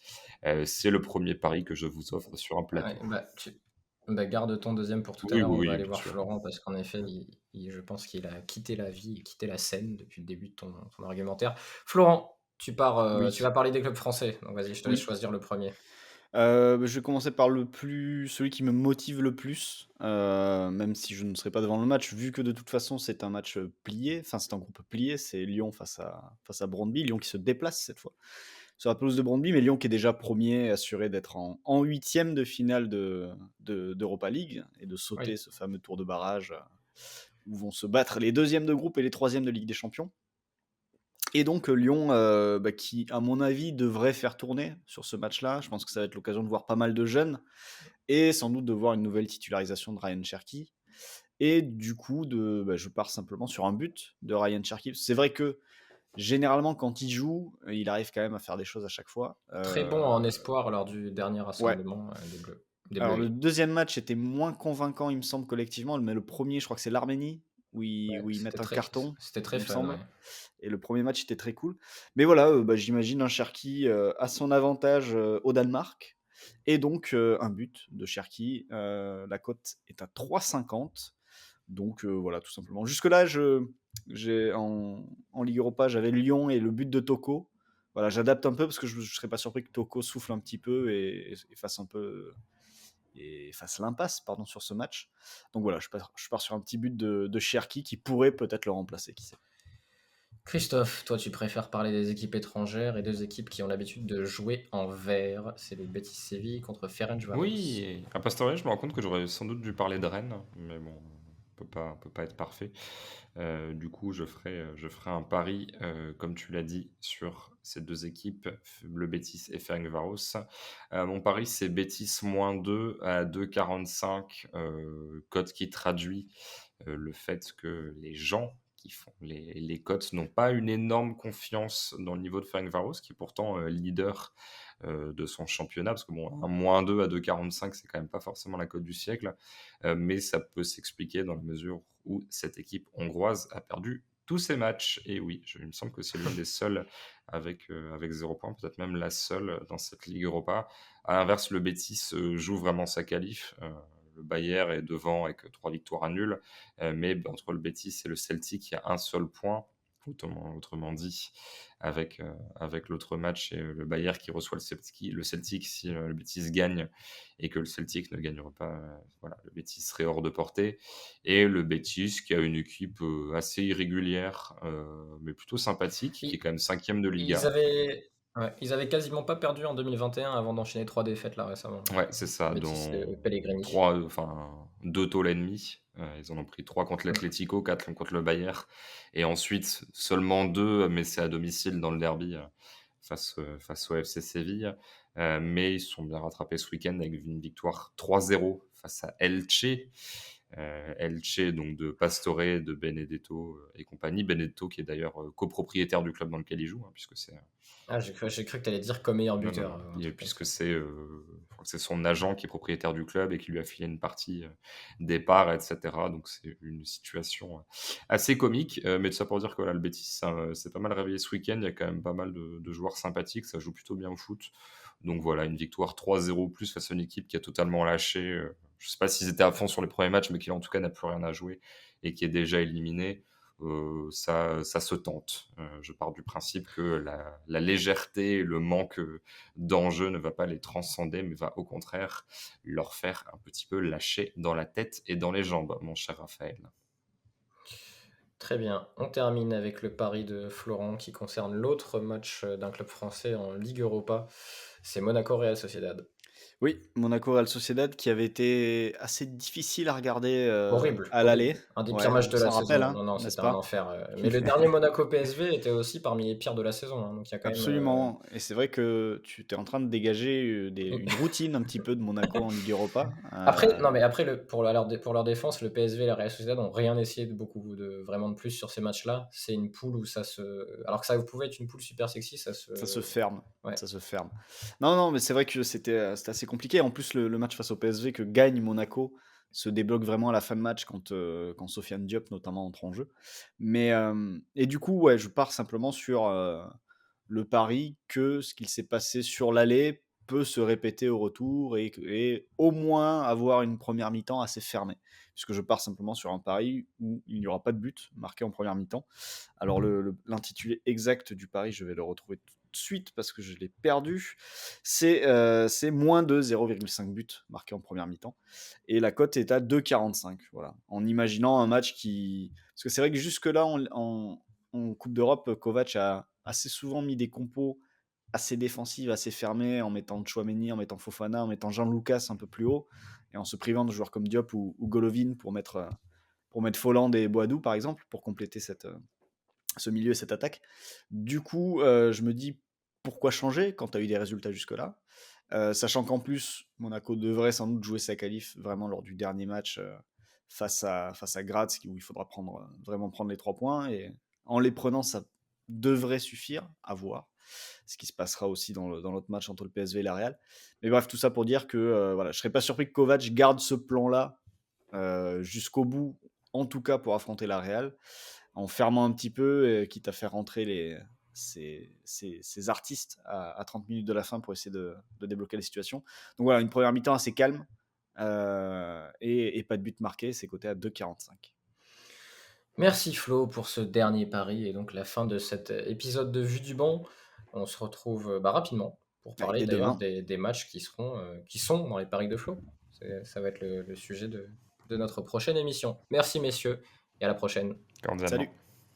C'est le premier pari que je vous offre sur un Ouais, plateau. bah, garde ton deuxième pour tout à Oui, l'heure, oui, on va oui, aller bien voir sûr. Florent parce qu'en effet, je pense qu'il a quitté la vie et quitté la scène depuis le début de ton argumentaire. Florent, tu Oui. vas parler des clubs français, donc vas-y, je te laisse Oui. choisir le premier. Je vais commencer par celui qui me motive le plus, même si je ne serai pas devant le match, vu que de toute façon c'est un match, plié, enfin c'est un groupe plié, c'est Lyon face à Brøndby. Lyon qui se déplace cette fois sur la pelouse de Brøndby, mais Lyon qui est déjà premier, assuré d'être en 8e de finale d'Europa League et de sauter Oui. ce fameux tour de barrage, où vont se battre les deuxièmes de groupe et les troisièmes de Ligue des Champions. Et donc Lyon, qui à mon avis devrait faire tourner sur ce match-là. Je pense que ça va être l'occasion de voir pas mal de jeunes et sans doute de voir une nouvelle titularisation de Ryan Cherki. Et du coup, je pars simplement sur un but de Ryan Cherki. C'est vrai que généralement, quand il joue, il arrive quand même à faire des choses à chaque fois. Très bon en espoir lors du dernier Ouais. rassemblement, des Bleus. Des Alors Bleus, le oui. deuxième match était moins convaincant, il me semble, collectivement, mais le premier, je crois que c'est l'Arménie, Ouais, où ils mettent un carton, c'était très il me fun, semble. ouais. Et le premier match était très cool. Mais voilà, j'imagine un Cherki à son avantage au Danemark. Et donc un but de Cherki. La cote est à 3,50. Donc voilà, tout simplement. Jusque-là, en Ligue Europa, j'avais Lyon et le but de Toko. Voilà, j'adapte un peu parce que je ne serais pas surpris que Toko souffle un petit peu et fasse un peu et fasse l'impasse pardon, sur ce match. Donc voilà, je pars sur un petit but de Cherki qui pourrait peut-être le remplacer, qui sait. Christophe, toi, tu préfères parler des équipes étrangères et deux équipes qui ont l'habitude de jouer en vert. C'est le Betis Séville contre Ferencváros. Oui, à posteriori, je me rends compte que j'aurais sans doute dû parler de Rennes, mais bon, on peut pas être parfait. Du coup, je ferai un pari, comme tu l'as dit, sur ces deux équipes, le Betis et Ferencváros. Mon pari, c'est Betis -2 à 2,45, cote qui traduit le fait que les gens qui font les cotes n'ont pas une énorme confiance dans le niveau de Ferencváros, qui est pourtant leader de son championnat, parce que bon, un -2 à 2,45, c'est quand même pas forcément la cote du siècle, mais ça peut s'expliquer dans la mesure où cette équipe hongroise a perdu tous ses matchs. Et oui, il me semble que c'est l'une des seules avec 0 points, peut-être même la seule dans cette Ligue Europa. À l'inverse, le Betis joue vraiment sa qualif. Le Bayern est devant avec 3 victoires à nul, mais entre le Betis et le Celtic, il y a un seul point. Autrement dit, avec l'autre match, et le Bayern qui reçoit le Celtic si le Betis gagne et que le Celtic ne gagnera pas, voilà, le Betis serait hors de portée. Et le Betis qui a une équipe assez irrégulière, mais plutôt sympathique, qui est Ils, quand même 5e de ils Liga. avaient, ouais, ils avaient quasiment pas perdu en 2021 avant d'enchaîner 3 défaites là récemment. Ouais, c'est ça, Betis et dont Pellegrini. 2 tôles et demi. Ils en ont pris 3 contre Mm. l'Atlético, 4 contre le Bayern. Et ensuite, seulement 2, mais c'est à domicile dans le derby face au FC Séville. Mais ils se sont bien rattrapés ce week-end avec une victoire 3-0 face à Elche. Elche, donc de Pastore, de Benedetto et compagnie. Benedetto qui est d'ailleurs copropriétaire du club dans lequel il joue, hein, puisque c'est Ah, j'ai cru que tu allais dire comme meilleur non, non, buteur. non. Un truc comme Puisque ça. je crois que c'est son agent qui est propriétaire du club et qui lui a filé une partie des parts, etc. Donc c'est une situation assez comique. Mais tout ça pour dire que voilà, le Betis c'est pas mal réveillé ce week-end. Il y a quand même pas mal de joueurs sympathiques. Ça joue plutôt bien au foot. Donc voilà, une victoire 3-0 plus face à une équipe qui a totalement lâché. Je sais pas s'ils étaient à fond sur les premiers matchs, mais qui en tout cas n'a plus rien à jouer et qui est déjà éliminé. Ça se tente. Je pars du principe que la légèreté et le manque d'enjeu ne va pas les transcender, mais va au contraire leur faire un petit peu lâcher dans la tête et dans les jambes, mon cher Raphaël. Très bien. On termine avec le pari de Florent qui concerne l'autre match d'un club français en Ligue Europa. C'est Monaco Real Sociedad. Oui, Monaco Real Sociedad qui avait été assez difficile à regarder Horrible, à l'aller. horrible. Un des pires Ouais, matchs on de la s'en rappelle, saison. hein, Non, non, n'est-ce c'était un pas? enfer. Mais le dernier Monaco PSV était aussi parmi les pires de la saison, hein. Donc il y a quand même. Absolument. Et c'est vrai que tu es en train de dégager Mm. une routine un petit peu de Monaco en Ligue Europa. Après, non, mais après, pour leur défense, le PSV et la Real Sociedad n'ont rien essayé vraiment de plus sur ces matchs-là. C'est une poule où ça se. Alors que ça pouvait être une poule super sexy, ça se. Ça se ferme. Ouais. Ça se ferme. Non, non, mais c'est vrai que c'était assez compliqué. En plus, le match face au PSV que gagne Monaco se débloque vraiment à la fin de match quand Sofiane Diop notamment entre en jeu. Mais, et du coup, ouais, je pars simplement sur le pari que ce qu'il s'est passé sur l'aller peut se répéter au retour et au moins avoir une première mi-temps assez fermée. Puisque je pars simplement sur un pari où il n'y aura pas de but marqué en première mi-temps. Alors l'intitulé exact du pari, je vais le retrouver tout de suite parce que je l'ai perdu. C'est moins de 0,5 buts marqués en première mi-temps. Et la cote est à 2,45. Voilà. En imaginant un match qui... Parce que c'est vrai que jusque-là, en Coupe d'Europe, Kovac a assez souvent mis des compos assez défensives, assez fermées, en mettant Tchouaméni, en mettant Fofana, en mettant Jean Lucas un peu plus haut, et en se privant de joueurs comme Diop ou Golovin pour mettre Folland et Boadou, par exemple, pour compléter ce milieu et cette attaque. Du coup, je me dis, pourquoi changer quand tu as eu des résultats jusque-là, sachant qu'en plus, Monaco devrait sans doute jouer sa qualif vraiment lors du dernier match face à Graz, où il faudra vraiment prendre les 3 points, et en les prenant, ça devrait suffire à voir ce qui se passera aussi dans l'autre match entre le PSV et la Real. Mais bref, tout ça pour dire que voilà, je ne serais pas surpris que Kovac garde ce plan-là jusqu'au bout, en tout cas pour affronter la Real, en fermant un petit peu, quitte à faire rentrer ces artistes à 30 minutes de la fin pour essayer de débloquer la situation. Donc voilà, une première mi-temps assez calme et pas de but marqué, c'est coté à 2,45. Merci Flo pour ce dernier pari et donc la fin de cet épisode de Vue du banc. On se retrouve rapidement pour parler Dès d'ailleurs demain. des matchs qui sont dans les paris de Flo. Ça va être le sujet de notre prochaine émission. Merci messieurs et à la prochaine. Cordialement. Salut.